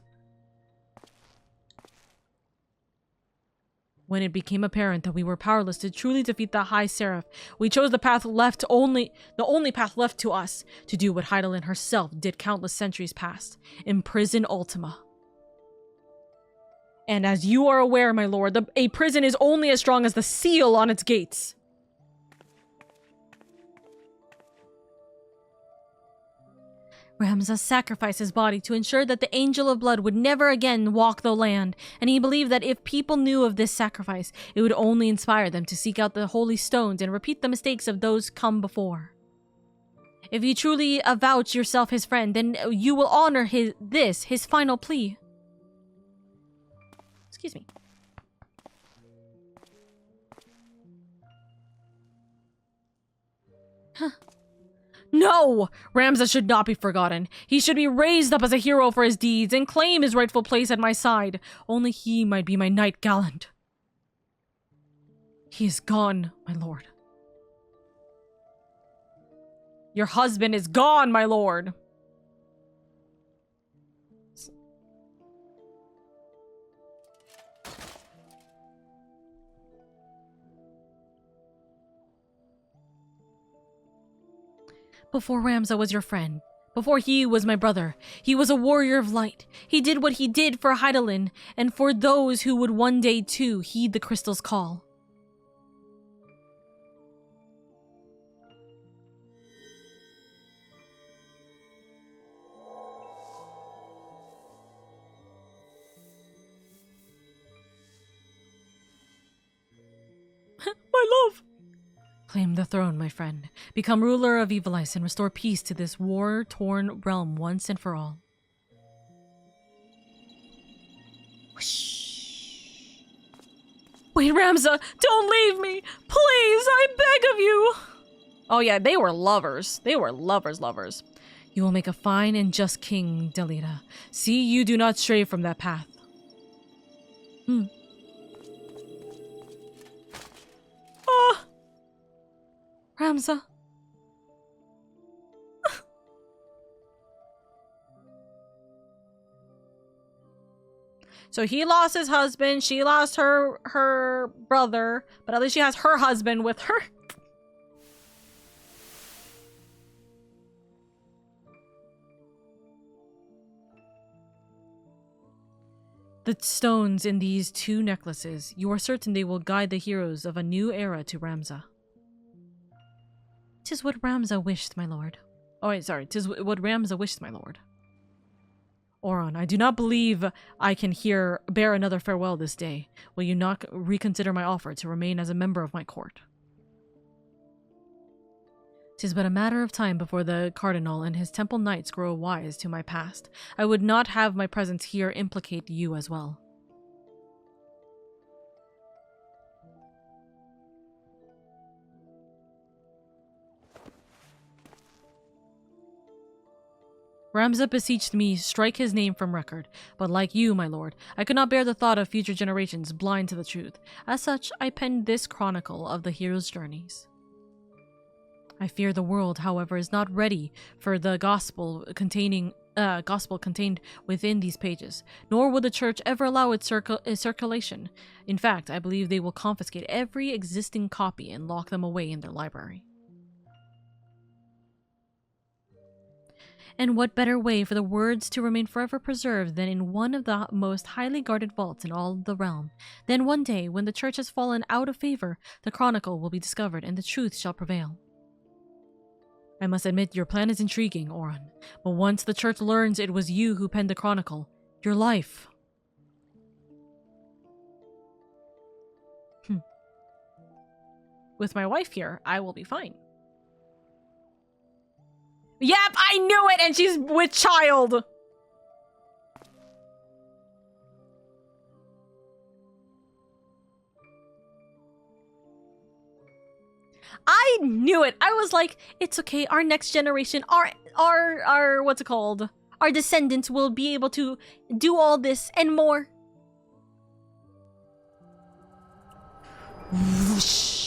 When it became apparent that we were powerless to truly defeat the High Seraph, we chose the only path left to us, to do what Hydaelyn herself did countless centuries past, imprison Ultima. And as you are aware, my lord, a prison is only as strong as the seal on its gates. Ramza sacrificed his body to ensure that the Angel of Blood would never again walk the land, and he believed that if people knew of this sacrifice, it would only inspire them to seek out the holy stones and repeat the mistakes of those come before. If you truly avouch yourself his friend, then you will honor his final plea. Excuse me. Huh. No! Ramza should not be forgotten. He should be raised up as a hero for his deeds and claim his rightful place at my side. Only he might be my knight gallant. He is gone, my lord. Your husband is gone, my lord. Before Ramza was your friend, before he was my brother, he was a warrior of light. He did what he did for Hydaelyn, and for those who would one day too heed the crystal's call. My love! Claim the throne, my friend. Become ruler of Ivalice and restore peace to this war-torn realm once and for all. Whoosh. Wait, Ramza! Don't leave me! Please, I beg of you! Oh yeah, they were lovers. They were lovers. You will make a fine and just king, Delita. See you do not stray from that path. Ramza. So he lost his husband, she lost her brother, but at least she has her husband with her. The stones in these two necklaces, you are certain they will guide the heroes of a new era to Ramza. 'Tis what Ramza wished, my lord. Oh, wait, sorry. 'Tis what Ramza wished, my lord. Oron, I do not believe I can bear another farewell this day. Will you not reconsider my offer to remain as a member of my court? 'Tis but a matter of time before the Cardinal and his temple knights grow wise to my past. I would not have my presence here implicate you as well. Ramza beseeched me strike his name from record, but like you, my lord, I could not bear the thought of future generations blind to the truth. As such, I penned this chronicle of the hero's journeys. I fear the world, however, is not ready for the gospel contained within these pages, nor will the church ever allow its circulation. In fact, I believe they will confiscate every existing copy and lock them away in their library. And what better way for the words to remain forever preserved than in one of the most highly guarded vaults in all the realm? Then one day, when the church has fallen out of favor, the chronicle will be discovered and the truth shall prevail. I must admit your plan is intriguing, Oron, but once the church learns it was you who penned the chronicle, your life... With my wife here, I will be fine. Yep, I knew it, and she's with child! I knew it! I was like, it's okay, our next generation, our what's it called? Our descendants will be able to do all this and more. Whoosh.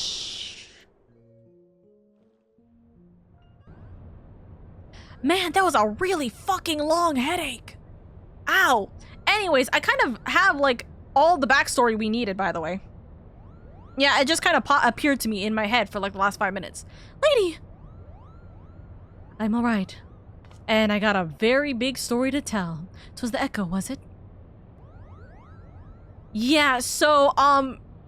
Man, that was a really fucking long headache. Ow. Anyways, I kind of have, like, all the backstory we needed, by the way. Yeah, it just kind of appeared to me in my head for, like, the last 5 minutes. Lady! I'm alright. And I got a very big story to tell. 'Twas the Echo, was it? Yeah, so,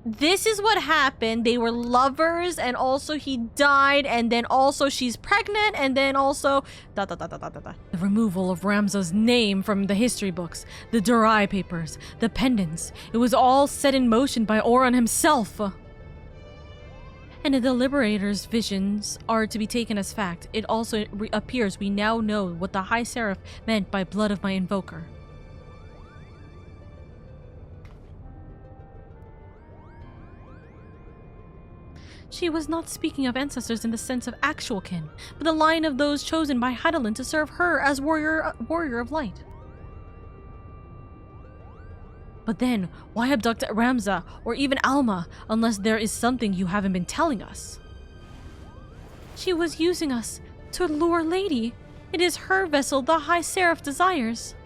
this is what happened. They were lovers, and also he died, and then also she's pregnant, and then also... The removal of Ramza's name from the history books, the Durai papers, the pendants. It was all set in motion by Oron himself. And if the Liberator's visions are to be taken as fact, it also appears we now know what the High Seraph meant by blood of my invoker. She was not speaking of ancestors in the sense of actual kin, but the line of those chosen by Hydaelyn to serve her as warrior of light. But then, why abduct Ramza or even Alma unless there is something you haven't been telling us? She was using us to lure Lady. It is her vessel the High Seraph desires.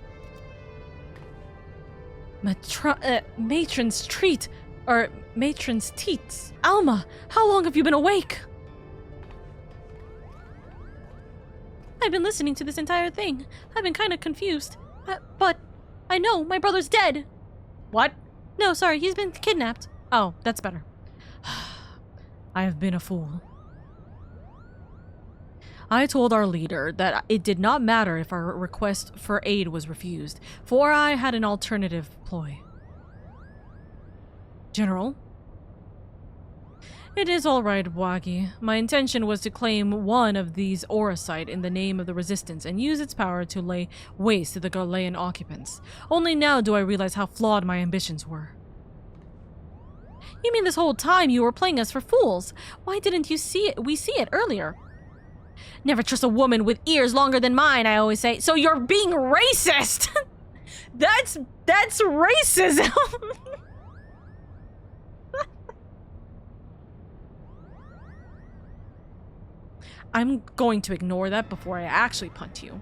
Matron's treat, or matron's teats. Alma, how long have you been awake? I've been listening to this entire thing. I've been kind of confused. But I know my brother's dead. What? No, sorry, he's been kidnapped. Oh, that's better. I have been a fool. I told our leader that it did not matter if our request for aid was refused, for I had an alternative ploy. General? It is all right, Bwagi. My intention was to claim one of these Auracite in the name of the Resistance and use its power to lay waste to the Gharlean occupants. Only now do I realize how flawed my ambitions were. You mean this whole time you were playing us for fools? Why didn't you see it? We see it earlier. Never trust a woman with ears longer than mine, I always say. So you're being racist! That's racism! I'm going to ignore that before I actually punt you.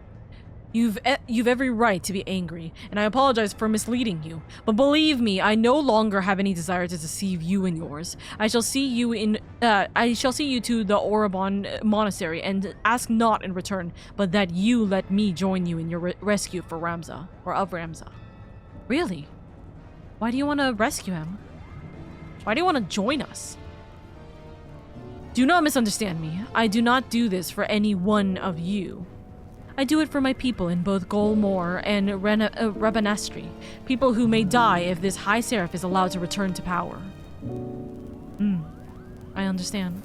You've every right to be angry, and I apologize for misleading you. But believe me, I no longer have any desire to deceive you and yours. I shall see you to the Orbonne Monastery, and ask not in return, but that you let me join you in your rescue for Ramza, or of Ramza. Really? Why do you want to rescue him? Why do you want to join us? Do not misunderstand me. I do not do this for any one of you. I do it for my people in both Golmore and Rabanastri, people who may die if this High Seraph is allowed to return to power. I understand.